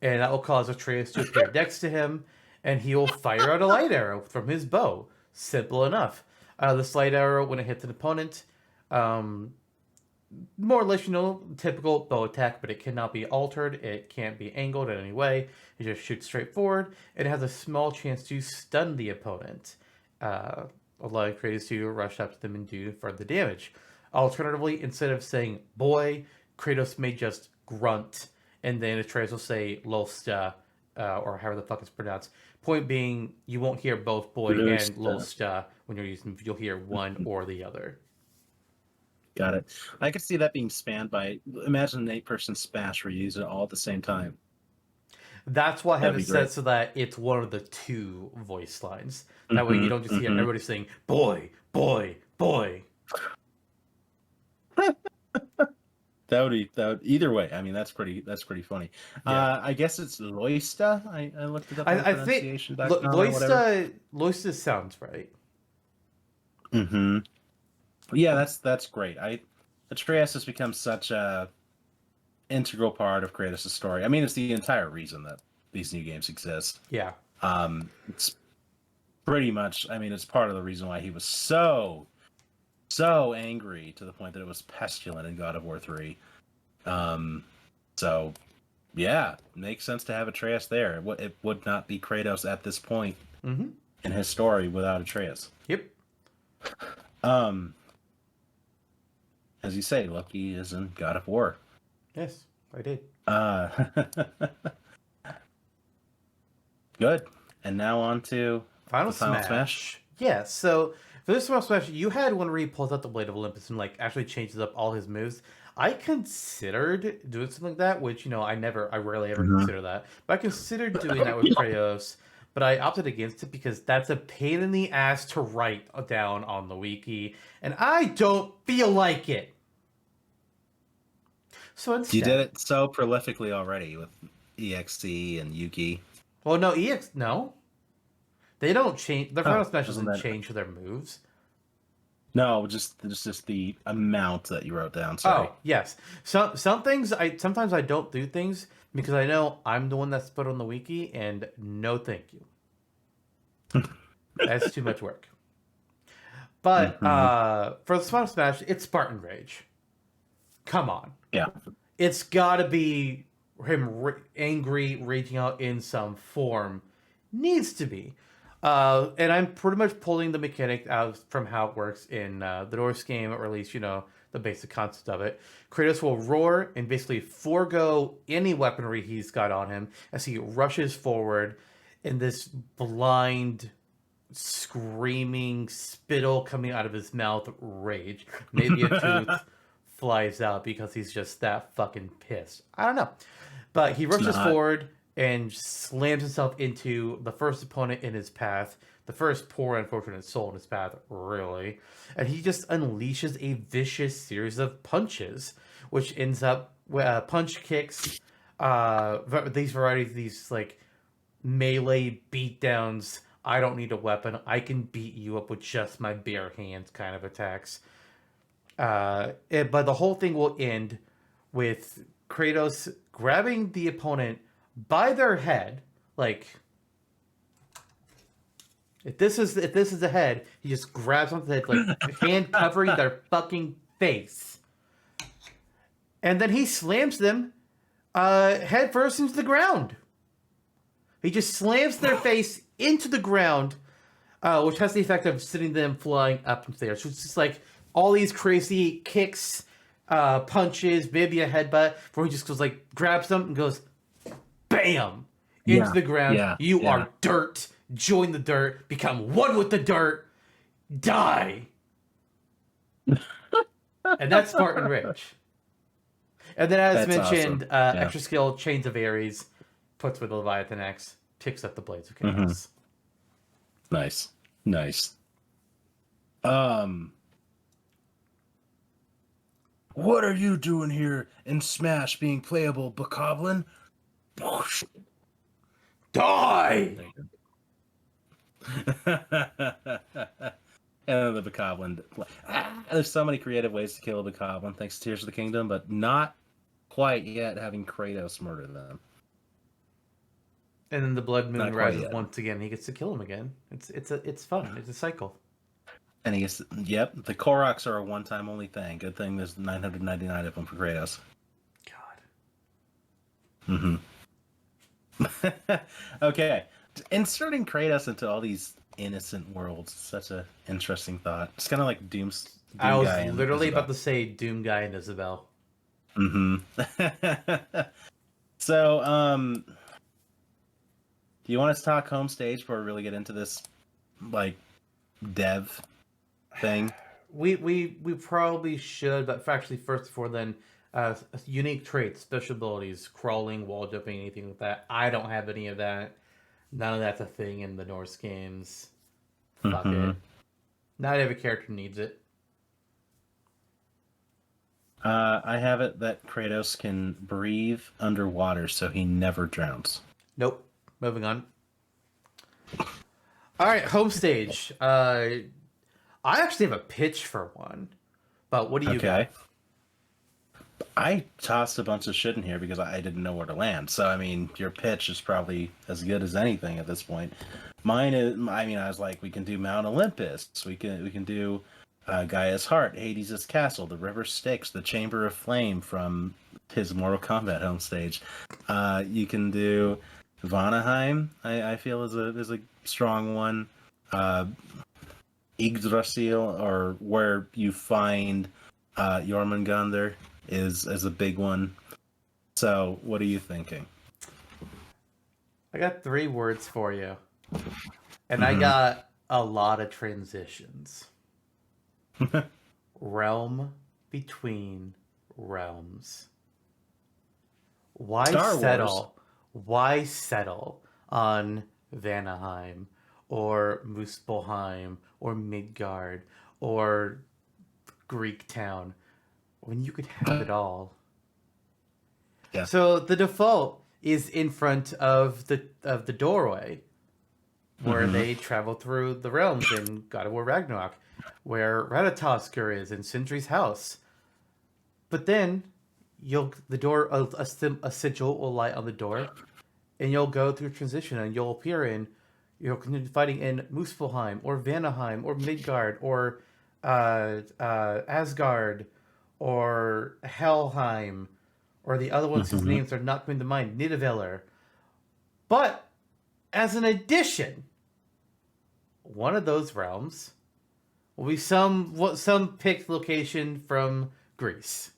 And that will cause Atreus to appear next to him, and he will fire out a light arrow from his bow. Simple enough. This light arrow, when it hits an opponent, more or less, typical bow attack, but it cannot be altered. It can't be angled in any way. It just shoots straight forward. It has a small chance to stun the opponent, allowing Kratos to rush up to them and do further damage. Alternatively, instead of saying boy, Kratos may just grunt, and then Atreus will say Lolsta, or however the fuck it's pronounced. Point being, you won't hear both boy and Lolsta when you're using. You'll hear one or the other. Got it. I could see that being spanned by. Imagine an 8-person smash where you use it all at the same time. That's why I have That'd it be set great. so that it's one of the two voice lines. That way you don't just hear everybody saying boy, boy, boy. That would either way. I mean, that's pretty funny. Yeah. I guess it's Loista. I looked it up on I think pronunciation.com or whatever. Loista sounds right. Mm-hmm. Yeah, that's great. Atreus has become such a integral part of Kratos' story. I mean, it's the entire reason that these new games exist. Yeah. It's pretty much. I mean, it's part of the reason why he was so angry to the point that it was pestilent in God of War 3. So yeah, makes sense to have Atreus there. It would not be Kratos at this point Mm-hmm. in his story without Atreus. Yep. As you say, Loki is in God of War. Yes, I did. Good. And now on to Final the Final Smash. Smash. Yeah, so for this Final Smash, you had one where he pulls out the Blade of Olympus and actually changes up all his moves. I considered doing something like that, which I rarely ever consider that. But I considered doing that with Kratos, but I opted against it because that's a pain in the ass to write down on the wiki, and I don't feel like it. So instead, You did it so prolifically already with EXC and Yuki. Well, no. They don't change. Their Final Smash doesn't that- change their moves. No, just the amount that you wrote down. Sorry. Oh, yes. Some things sometimes I don't do things because I know I'm the one that's put on the wiki, and no thank you. That's too much work. But for the Final Smash, it's Spartan Rage. Come on. Yeah. It's got to be him angry, raging out in some form. Needs to be. And I'm pretty much pulling the mechanic out from how it works in the Norse game, or at least, the basic concept of it. Kratos will roar and basically forego any weaponry he's got on him as he rushes forward in this blind, screaming, spittle coming out of his mouth rage. Maybe a tooth flies out because he's just that fucking pissed. I don't know. But he rushes forward and slams himself into the first opponent in his path, the first poor unfortunate soul in his path, really. And he just unleashes a vicious series of punches, which ends up punch kicks, these varieties, these like melee beatdowns. I don't need a weapon. I can beat you up with just my bare hands kind of attacks. But the whole thing will end with Kratos grabbing the opponent by their head, like if this is the head, he just grabs onto the head, like hand covering their fucking face, and then he slams them head first into the ground. He just slams their face into the ground, which has the effect of sending them flying up into the air. So it's just like all these crazy kicks, punches, maybe a headbutt, where he just goes like grabs them and goes, bam, into the ground. You are dirt. Join the dirt. Become one with the dirt. Die. And that's Spartan Rage. And then, as mentioned, awesome. Extra skill, Chains of Ares, puts with the Leviathan X, picks up the Blades of Chaos. Nice. What are you doing here in Smash being playable, Bokoblin? Die! And the Bokoblin. There's so many creative ways to kill a Bokoblin, thanks to Tears of the Kingdom, but not quite yet having Kratos murder them. And then the Blood Moon rises once again. He gets to kill him again. It's fun. It's a cycle. And he gets, the Koroks are a one-time only thing. Good thing there's 999 of them for Kratos. God. Okay. Inserting Kratos into all these innocent worlds is such an interesting thought. It's kind of like Doom I was Guy literally about to say Doom Guy and Isabel. So, do you want us to talk home stage before we really get into this, like, dev thing? We probably should, but actually first before then, unique traits, special abilities, crawling, wall jumping, anything like that. I don't have any of that. None of that's a thing in the Norse games. Fuck it. Not every character needs it. I have it that Kratos can breathe underwater so he never drowns. Nope. Moving on. All right, home stage. I actually have a pitch for one, but what do you got? I tossed a bunch of shit in here because I didn't know where to land. So, I mean, your pitch is probably as good as anything at this point. Mine is, I mean, I was like, we can do Mount Olympus. We can do Gaia's Heart, Hades' Castle, the River Styx, the Chamber of Flame from his Mortal Kombat home stage. You can do Vanaheim, I feel is a strong one. Yggdrasil, or where you find Jormungandr, is a big one. So, what are you thinking? I got 3 words for you. And I got a lot of transitions. Realm between realms. Why settle on Vanaheim or Muspelheim or Midgard or Greek town when you could have it all? Yeah. So the default is in front of the doorway where they travel through the realms in God of War Ragnarok, where Ratatoskr is in Sindri's house. But then a sigil will light on the door, and you'll go through transition, and you'll continue fighting in Muspelheim or Vanaheim or Midgard or Asgard or Helheim or the other ones whose names are not coming to mind, Nidavellir. But as an addition, one of those realms will be some picked location from Greece.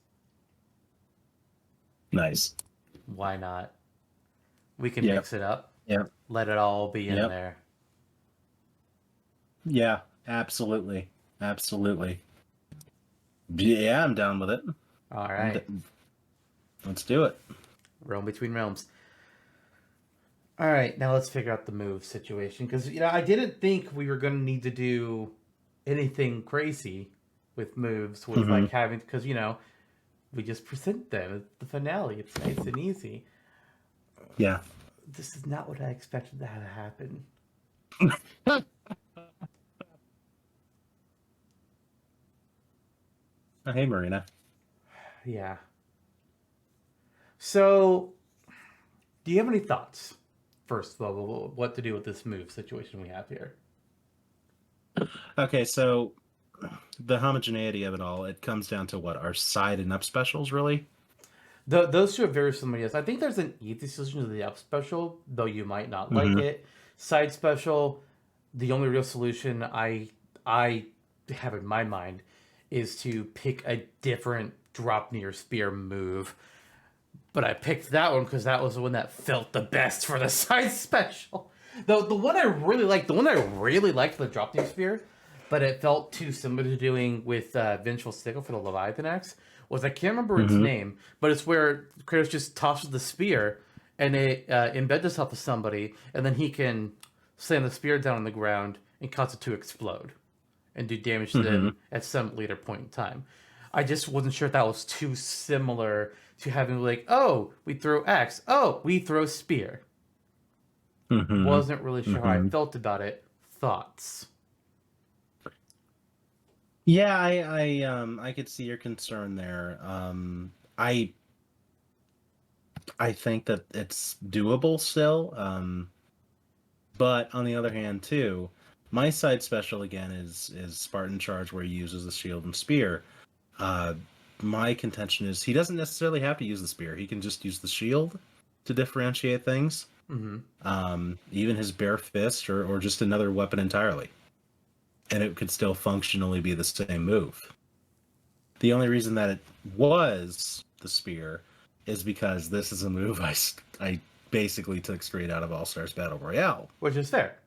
Nice. Why not? We can mix it up. Yep. Let it all be in there. Yeah, absolutely. Absolutely. Yeah, I'm down with it. All right. Let's do it. Realm between realms. All right, now let's figure out the move situation. Because, I didn't think we were going to need to do anything crazy with moves with like having... Because, we just present them at the finale. It's nice and easy. Yeah. This is not what I expected to have happen. Oh, hey, Marina. Yeah. So, do you have any thoughts? First of all, what to do with this move situation we have here? Okay, so the homogeneity of it all, it comes down to what our side and up specials, really. Those two are very similar. Yes, I think there's an easy solution to the up special, though you might not like Mm-hmm. it. Side special, the only real solution I have in my mind is to pick a different drop near spear move. But I picked that one because that was the one that felt the best for the side special. The one I really liked, the drop near spear, but it felt too similar to doing with Vengeful Sickle for the Leviathan Axe, was I can't remember its Mm-hmm. name, but it's where Kratos just tosses the spear and it embeds itself with somebody, and then he can slam the spear down on the ground and cause it to explode and do damage to Mm-hmm. them at some later point in time. I just wasn't sure if that was too similar to having like, oh, we throw axe, oh, we throw spear. Mm-hmm. Wasn't really sure how I Mm-hmm. felt about it. Thoughts? Yeah, I could see your concern there. I think that it's doable still. But on the other hand, too, my side special again is Spartan Charge, where he uses the shield and spear. Uh, my contention is he doesn't necessarily have to use the spear. He can just use the shield to differentiate things. Mm-hmm. Even his bare fist or just another weapon entirely. And it could still functionally be the same move. The only reason that it was the spear is because this is a move I basically took straight out of All Stars Battle Royale. Which is fair.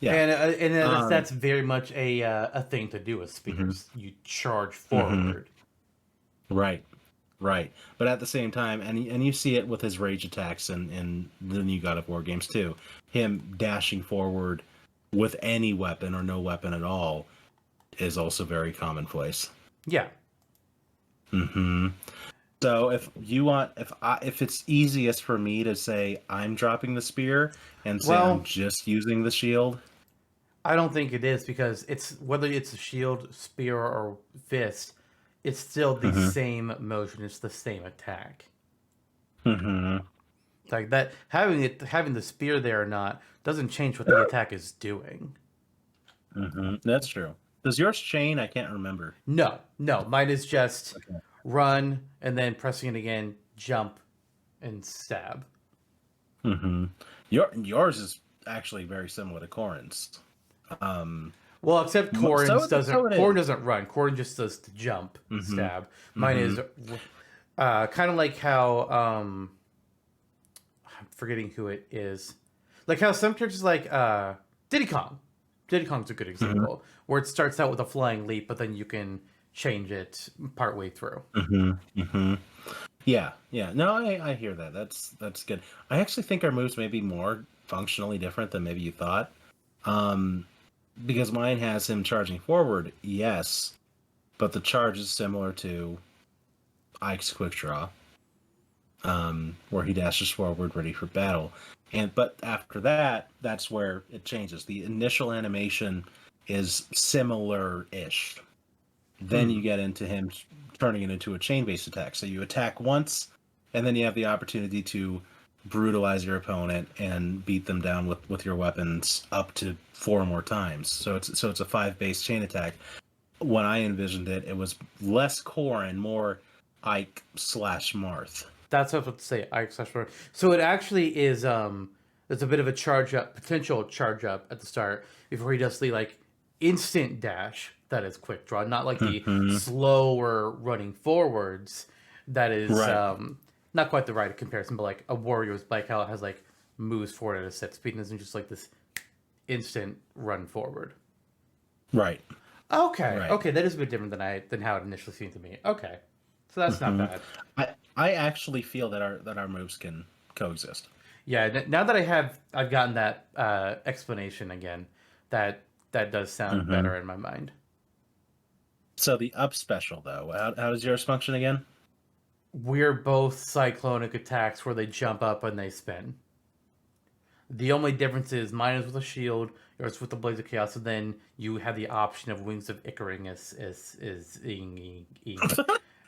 Yeah. And Um, that's very much a thing to do with mhm, spears. You charge mhm. forward. Right. Right. But at the same time, and you see it with his rage attacks in the new God of War games too. Him dashing forward with any weapon or no weapon at all is also very commonplace. Yeah. Hmm. So if it's easiest for me to say I'm dropping the spear and say I'm Well, just using the shield. I don't think it is because it's whether it's a shield, spear, or fist, it's still the Hmm. same motion. It's the same attack. Hmm. Like that, having the spear there or not doesn't change what the attack is doing. Hmm. That's true. Does yours chain? I can't remember. No, no, mine is just Okay. run and then pressing it again, jump and stab. Hmm. Yours is actually very similar to Corin's. Um, Well, except Corin's so doesn't. it Corin is. doesn't run. Corin just does the jump Mm-hmm. stab. Mine Mm-hmm. is kind of like how I'm forgetting who it is. Like how some characters like Diddy Kong. Diddy Kong's a good Mm-hmm. example where it starts out with a flying leap, but then you can change it partway through. Mm-hmm. Mm-hmm. Yeah, yeah. No, I hear that. That's good. I actually think our moves may be more functionally different than maybe you thought. Um, because mine has him charging forward, yes, but the charge is similar to Ike's quick draw, where he dashes forward ready for battle. But after that, that's where it changes. The initial animation is similar-ish. Then Hmm. you get into him turning it into a chain-based attack. So you attack once, and then you have the opportunity to brutalize your opponent and beat them down with your weapons up to 4 more times. So it's a 5 base chain attack. When I envisioned it, it was less core and more Ike slash Marth. That's what I was about to say. I slash forward. So it actually is. There's a bit of a charge up, potential charge up at the start before he does the like instant dash. That is quick draw, not like the Hmm. slower running forwards. That is Right, not quite the right comparison, but like a warrior's bike, how it has like moves forward at a set speed and isn't just like this instant run forward. right, Okay, right. okay, that is a bit different than how it initially seemed to me. Okay, so that's not Hmm. bad. I actually feel that our moves can coexist. Yeah, now that I've gotten that explanation again, that that does sound Hmm. better in my mind. So the up special though, how does yours function again? we're both cyclonic attacks where they jump up and they spin. The only difference is mine is with a shield, yours with the Blaze of Chaos, and then you have the option of Wings of Icarus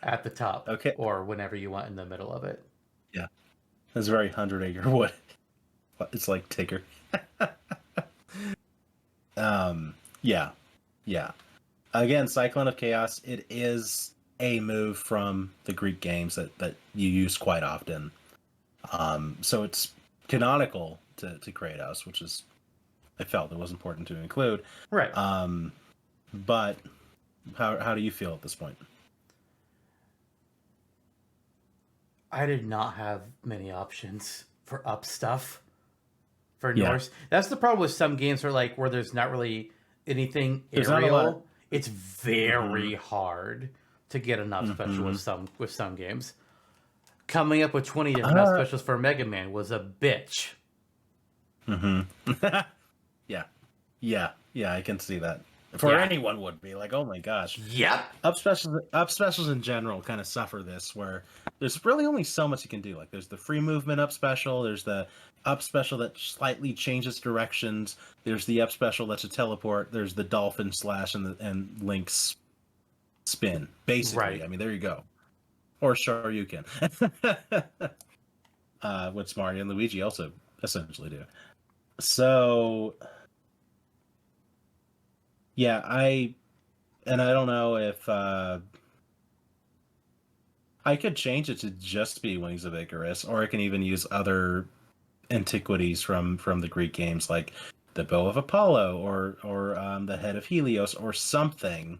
at the top, Okay. or whenever you want in the middle of it. Yeah. It's very 100-acre wood. It's like Tigger. Yeah. Yeah. Again, Cyclone of Chaos, it is a move from the Greek games that you use quite often. So it's canonical to Kratos, which is I felt it was important to include. Right. But how do you feel at this point? I did not have many options for up stuff for Yeah. Norse. That's the problem with some games where there's not really anything There's not a lot aerial. of- It's very hard to get an up special Mhm. with some games. Coming up with 20 different up specials for Mega Man was a bitch. Yeah. Yeah, I can see that. For anyone would be like, oh my gosh. Yep. Up specials in general kind of suffer this, where there's really only so much you can do. Like there's the free movement up special, there's the up special that slightly changes directions, there's the up special that's a teleport, there's the dolphin slash and Link's spin. Basically, Right. I mean, there you go. Or Shoryuken, which Mario and Luigi also essentially do. So yeah, I don't know if I could change it to just be Wings of Icarus, or I can even use other antiquities from the Greek games, like the Bow of Apollo, or the Head of Helios, or something.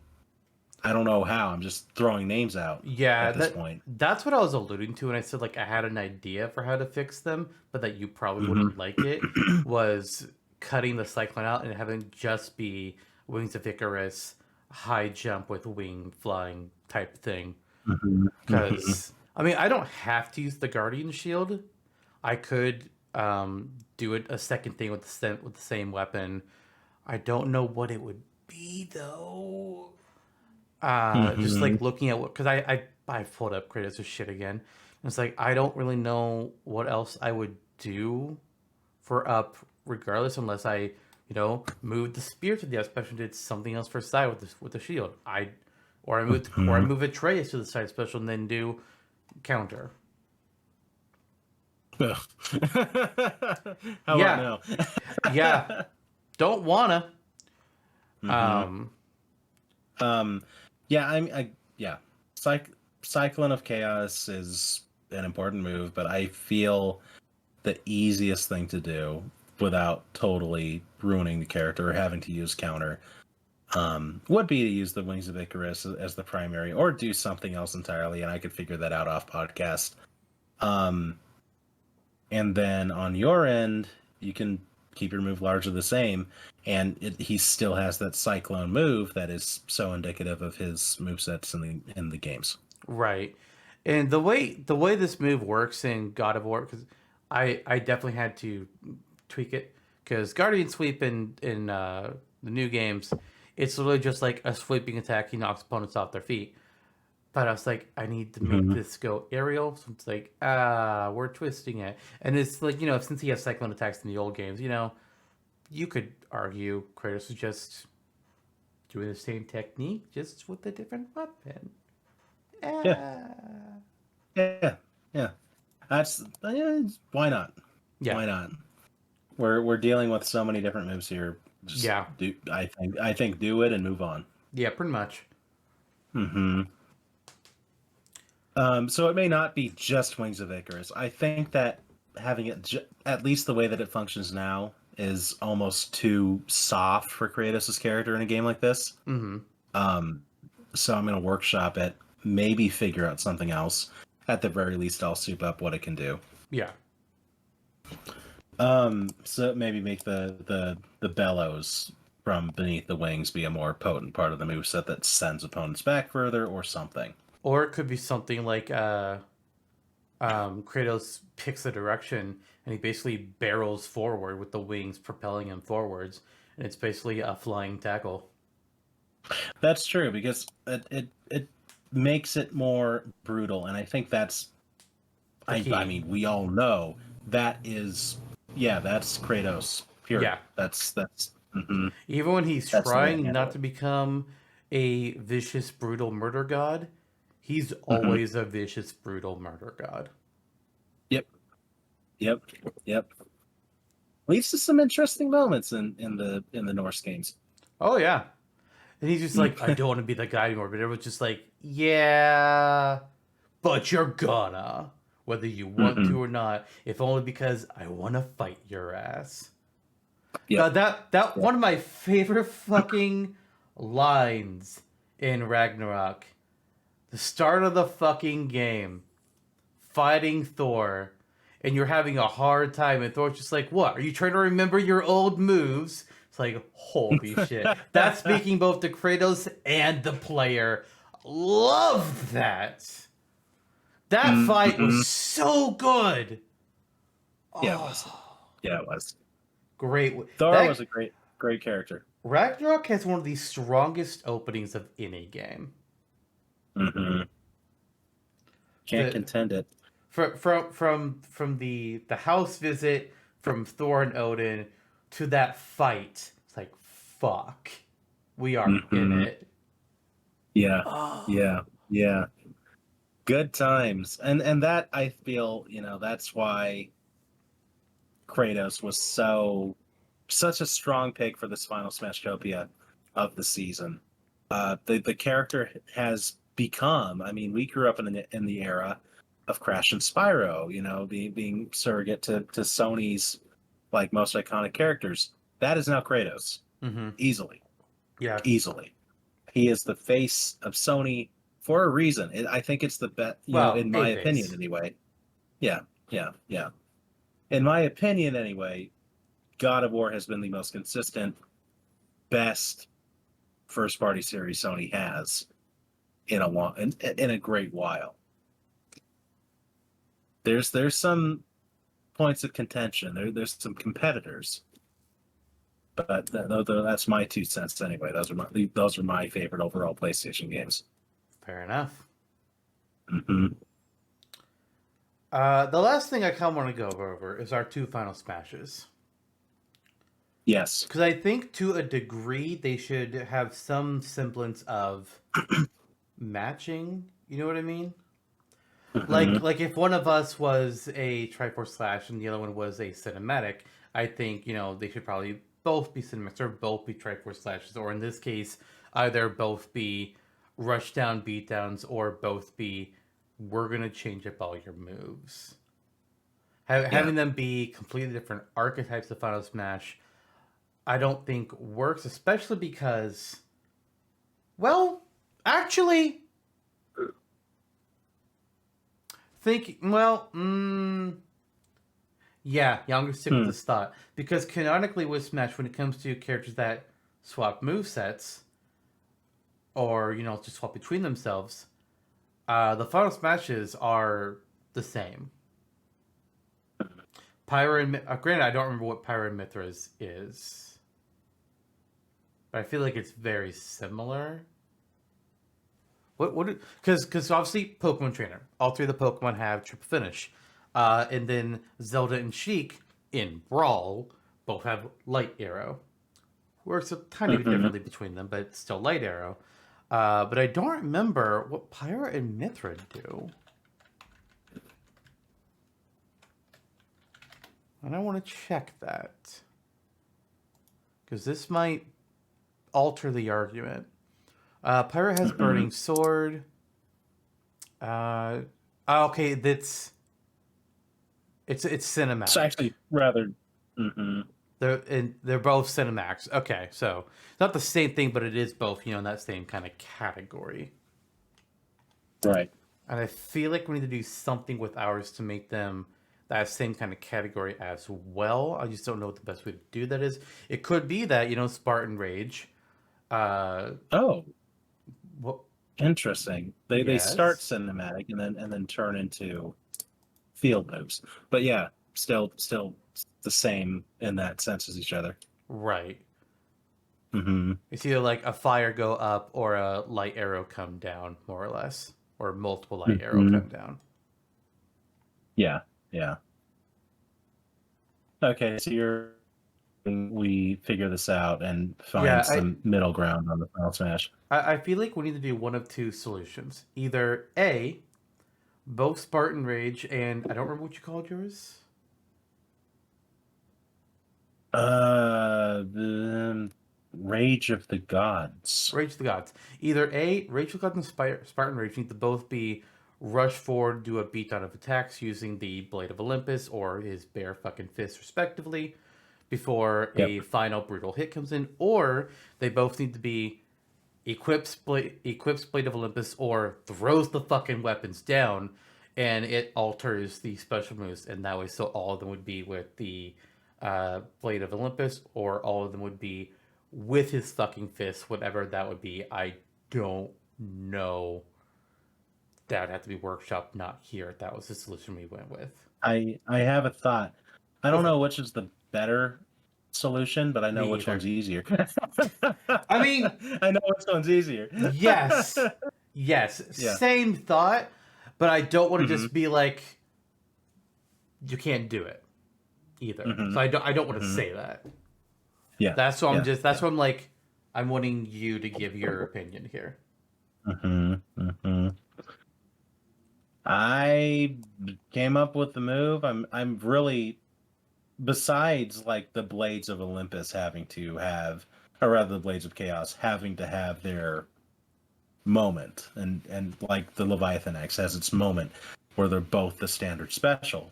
I don't know how. I'm just throwing names out. Yeah, At this point, that's what I was alluding to when I said like I had an idea for how to fix them, but that you probably wouldn't like it, was cutting the cyclone out and having just be Wings of Icarus, high jump with wing flying type thing. Because I mean, I don't have to use the Guardian Shield. I could do it a second thing with the same weapon. I don't know what it would be though. Just like looking at what, because I pulled up Kratos' shit again. And it's like I don't really know what else I would do for up, regardless, unless I moved the spear to the up special and did something else for side with the shield. Or I move Atreus to the side special and then do counter. how Yeah. about now? Yeah, don't wanna. Yeah, yeah. Cyclone of Chaos is an important move, but I feel the easiest thing to do without totally ruining the character or having to use counter would be to use the Wings of Icarus as the primary, or do something else entirely, and I could figure that out off podcast. And then on your end, you can keep your move largely the same, and he still has that Cyclone move that is so indicative of his movesets in the games. Right. And the way this move works in God of War, because I definitely had to tweak it, because Guardian Sweep in the new games, it's literally just like a sweeping attack. He knocks opponents off their feet. But I was like, I need to make this go aerial. So it's like, we're twisting it. And it's like, since he has cyclone attacks in the old games, you could argue Kratos is just doing the same technique, just with a different weapon. Yeah. That's why not? Yeah. Why not? We're dealing with so many different moves here. Just I think do it and move on. Yeah, pretty much. So it may not be just Wings of Icarus. I think that having it at least the way that it functions now is almost too soft for Kratos' character in a game like this. So I'm going to workshop it, maybe figure out something else. At the very least, I'll soup up what it can do. Yeah. So maybe make the bellows from beneath the wings be a more potent part of the moveset that sends opponents back further, or something. Or it could be something like Kratos picks a direction and he basically barrels forward with the wings propelling him forwards, and it's basically a flying tackle. That's true, because it makes it more brutal, and I think that's The key. I mean, we all know that is, yeah, that's Kratos. Period. Yeah. That's Even when he's that's the way to trying handle not it. to become a vicious, brutal murder god, he's Hmm. always a vicious, brutal murder god. Yep, yep, yep. Leads to some interesting moments in the Norse games. Oh yeah. And he's just like, I don't want to be that guy anymore. But everyone's just like, yeah, but you're gonna, whether you want Hmm. to or not, if only because I want to fight your ass. Yep, God, that yep. one of my favorite fucking lines in Ragnarok. The start of the fucking game, fighting Thor, and you're having a hard time, and Thor's just like, "What? Are you trying to remember your old moves?" It's like, holy shit. That's speaking both to Kratos and the player. Love that. That fight was Hmm. so good. Yeah, it was. Oh, Yeah, it was. great. Thor was That a great character. Ragnarok has one of the strongest openings of any game. Hmm. Can't The contend it. from the house visit from Thor and Odin to that fight. It's like fuck, we are in Hmm. it. Yeah, Oh, yeah, yeah. Good times, and that I feel, that's why Kratos was such a strong pick for this final Smashtopia of the season. The character has become. I mean, we grew up in the era of Crash and Spyro. Being surrogate to Sony's like most iconic characters. That is now Kratos, mm-hmm. easily, Yeah. easily. He is the face of Sony for a reason. I think it's the best, Well, in my a opinion, face. anyway. Yeah, yeah, yeah. In my opinion, anyway, God of War has been the most consistent, best first party series Sony has in a long in a great while. There's some points of contention. There's some competitors, but that's my 2 cents anyway. Those are my favorite overall PlayStation games. Fair enough. Hmm. The last thing I kind of want to go over is our two final smashes. Yes. Because I think to a degree they should have some semblance of matching. You know what I mean? Hmm. Like if one of us was a Triforce Slash and the other one was a cinematic, I think they should probably both be cinematics or both be Triforce Slashes, or in this case, either both be rushdown beatdowns or both be we're gonna change up all your moves. Yeah. Having them be completely different archetypes of Final Smash, I don't think works, especially because, well, actually, well, yeah, I'm gonna stick with Hmm. this thought because canonically with Smash, when it comes to characters that swap move sets or just swap between themselves, the final Smashes are the same. Pyro and granted, I don't remember what Pyro and Mithras is, but I feel like it's very similar. What? Because obviously Pokemon Trainer, all three of the Pokemon have triple finish, and then Zelda and Sheik in Brawl both have Light Arrow. Works a tiny bit Hmm. differently between them, but still Light Arrow. But I don't remember what Pyra and Mithra do. And I want to check that. Because this might alter the argument. Pyra has Hmm. Burning Sword. Okay, it's It's cinematic. actually rather. Hmm. They're both Cinemax. Okay, so it's not the same thing, but it is both, in that same kind of category. Right. And I feel like we need to do something with ours to make them that same kind of category as well. I just don't know what the best way to do that is. It could be that, Spartan Rage. Uh, Oh, what? interesting. They start Yes, cinematic and then turn into field moves. But yeah, still the same in that sense as each other. right. Mm-hmm. It's either like a fire go up or a light arrow come down, more or less, or multiple light arrow Mm-hmm. come down. Yeah. Yeah. Okay, so we figure this out and find Yeah, some middle ground on the final smash. I feel like we need to do one of two solutions. Either A, both Spartan Rage and I don't remember what you called yours. The Rage of the Gods. Rage of the Gods. Either A, Rage of the Gods and Spartan Rage need to both be rush forward, do a beatdown of attacks using the Blade of Olympus or his bare fucking fist, respectively, before Yep. a final brutal hit comes in, or they both need to be equips Blade of Olympus or throws the fucking weapons down, and it alters the special moves, and that way, so all of them would be with the Blade of Olympus, or all of them would be with his fucking fist, whatever that would be. I don't know. That would have to be workshopped, not here. That was the solution we went with. I have a thought. I Go don't for it. know which is the better solution, but I know Me which either. one's easier. I mean, I know which one's easier. yes, yes, Yeah. same thought, but I don't want to Mhm. just be like, you can't do it either. Mhm. So I don't want to Mhm. say that. Yeah. That's what I'm Yeah. just. That's what I'm like. I'm wanting you to give your opinion here. I came up with the move. I'm really, besides like the Blades of Olympus having to have, or rather the Blades of Chaos having to have their moment, and like the Leviathan X has its moment where they're both the standard special.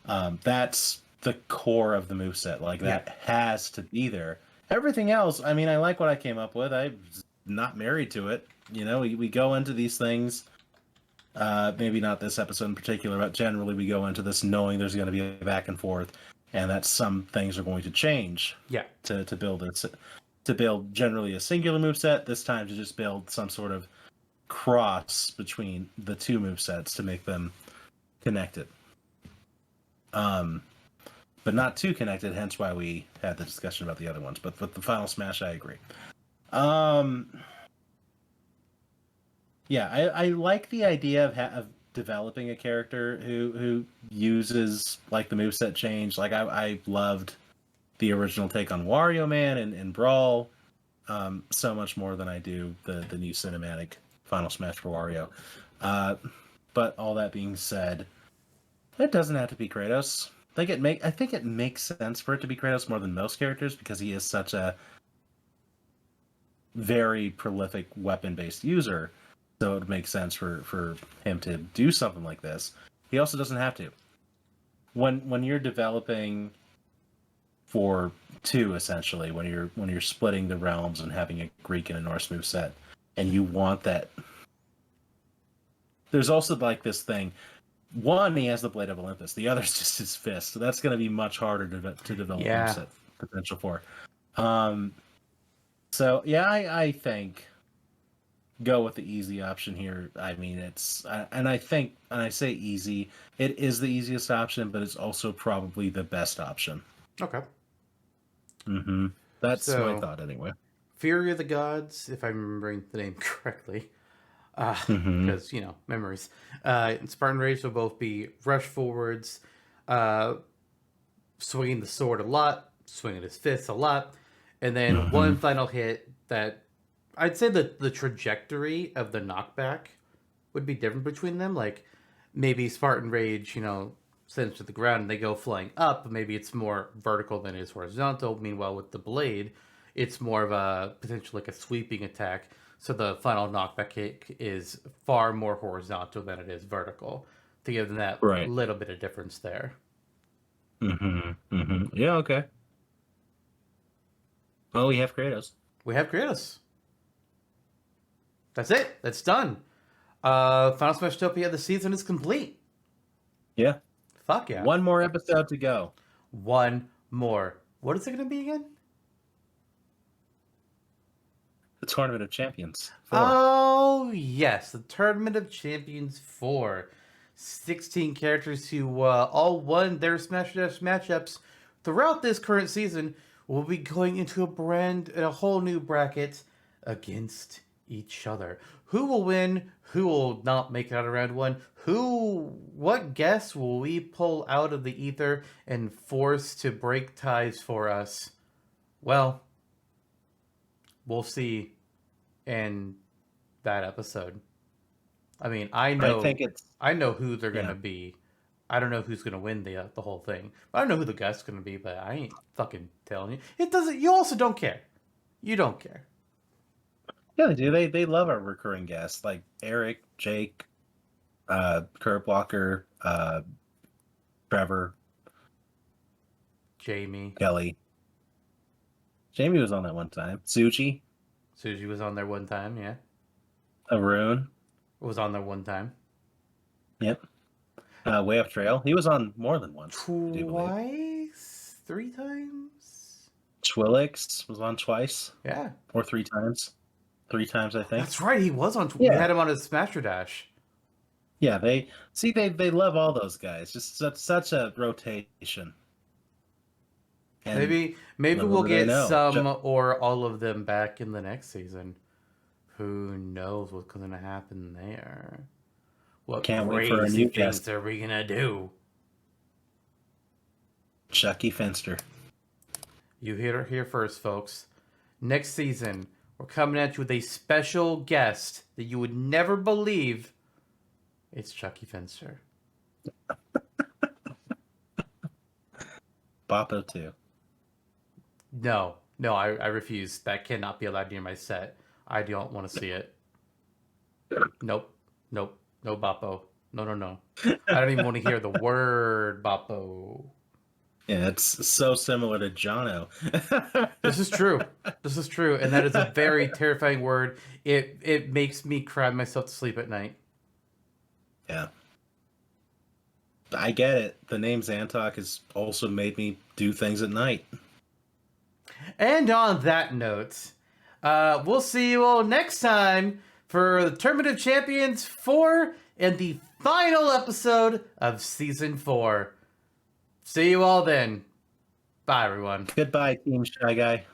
That's the core of the moveset. Like that has to be there. Everything else, I mean, I like what I came up with. I'm not married to it. You know, we go into these things. Maybe not this episode in particular, but generally we go into this knowing there's going to be a back and forth, and that some things are going to change. Yeah. To build it, to build generally a singular moveset. This time to just build some sort of cross between the two movesets to make them connected. But not too connected. Hence why we had the discussion about the other ones. But with the final smash, I agree. Yeah, I like the idea of developing a character who uses like the moveset change. Like I loved the original take on Wario Man and Brawl so much more than I do the new cinematic Final Smash for Wario. But all that being said, it doesn't have to be Kratos. I think it makes sense for it to be Kratos more than most characters because he is such a very prolific weapon-based user. So it makes sense for him to do something like this. He also doesn't have to. When you're developing for two, essentially, when you're splitting the realms and having a Greek and a Norse moveset, and you want that. There's also like this thing. One, he has the Blade of Olympus. The other's just his fist. So that's going to be much harder to develop moveset potential for. So yeah, I think go with the easy option here. I mean, and I say easy, it is the easiest option, but it's also probably the best option. Okay. That's my thought anyway. Fury of the Gods, if I'm remembering the name correctly, because memories. Spartan Rage will both be rush forwards, swinging the sword a lot, swinging his fists a lot, and then one final hit that I'd say the trajectory of the knockback would be different between them. Like maybe Spartan Rage, sends to the ground and they go flying up, but maybe it's more vertical than it is horizontal. Meanwhile, with the blade, it's more of a potential like a sweeping attack. So the final knockback kick is far more horizontal than it is vertical to give them that little bit of difference there. Yeah, okay. Well, we have Kratos. We have Kratos. That's it. That's done. Final Smashtopia, the season is complete. Yeah. Fuck yeah. One more episode to go. One more. What is it going to be again? The Tournament of Champions 4. Oh, yes. The Tournament of Champions 4. 16 characters who all won their Smash Dash matchups throughout this current season will be going into a whole new bracket against each other. Who will win? Who will not make it out of round one? What guests will we pull out of the ether and force to break ties for us? Well, we'll see in that episode. I mean, I think it's I know who they're yeah. gonna be. I don't know who's gonna win the whole thing. I don't know who the guest's gonna be, but I ain't fucking telling you. It doesn't. You also don't care. You don't care. Yeah, they do. They love our recurring guests like Eric, Jake, Kurt Walker, Trevor, Jamie, Kelly. Jamie was on that one time. Suji, Suji was on there one time. Yeah, Arun. was on there one time. Yep. Way Up Trail. He was on more than once. I do believe. Twice, 3 times. Twilix was on twice Yeah, or 3 times. 3 times, I think. that's right. He was on. We Yeah. had him on his Smasher Dash. Yeah, they love all those guys. Just such a rotation. And Maybe little we'll do they get know. some or all of them back in the next season. Who knows what's going to happen there? What Can't wait for a crazy new things guest. are we gonna do? Chucky Finster. You hear it here first, folks. Next season, we're coming at you with a special guest that you would never believe. It's Chucky Finster. Boppo too. No, I refuse. That cannot be allowed near my set. I don't want to see it. Nope. No Boppo. No. I don't even want to hear the word Boppo. Yeah, it's so similar to Jonno. This is true. And that is a very terrifying word. It makes me cry myself to sleep at night. Yeah. I get it. The name Zantok has also made me do things at night. And on that note, we'll see you all next time for the Tournament of Champions 4 and the final episode of Season 4. See you all then. Bye, everyone. Goodbye, Team Shy Guy.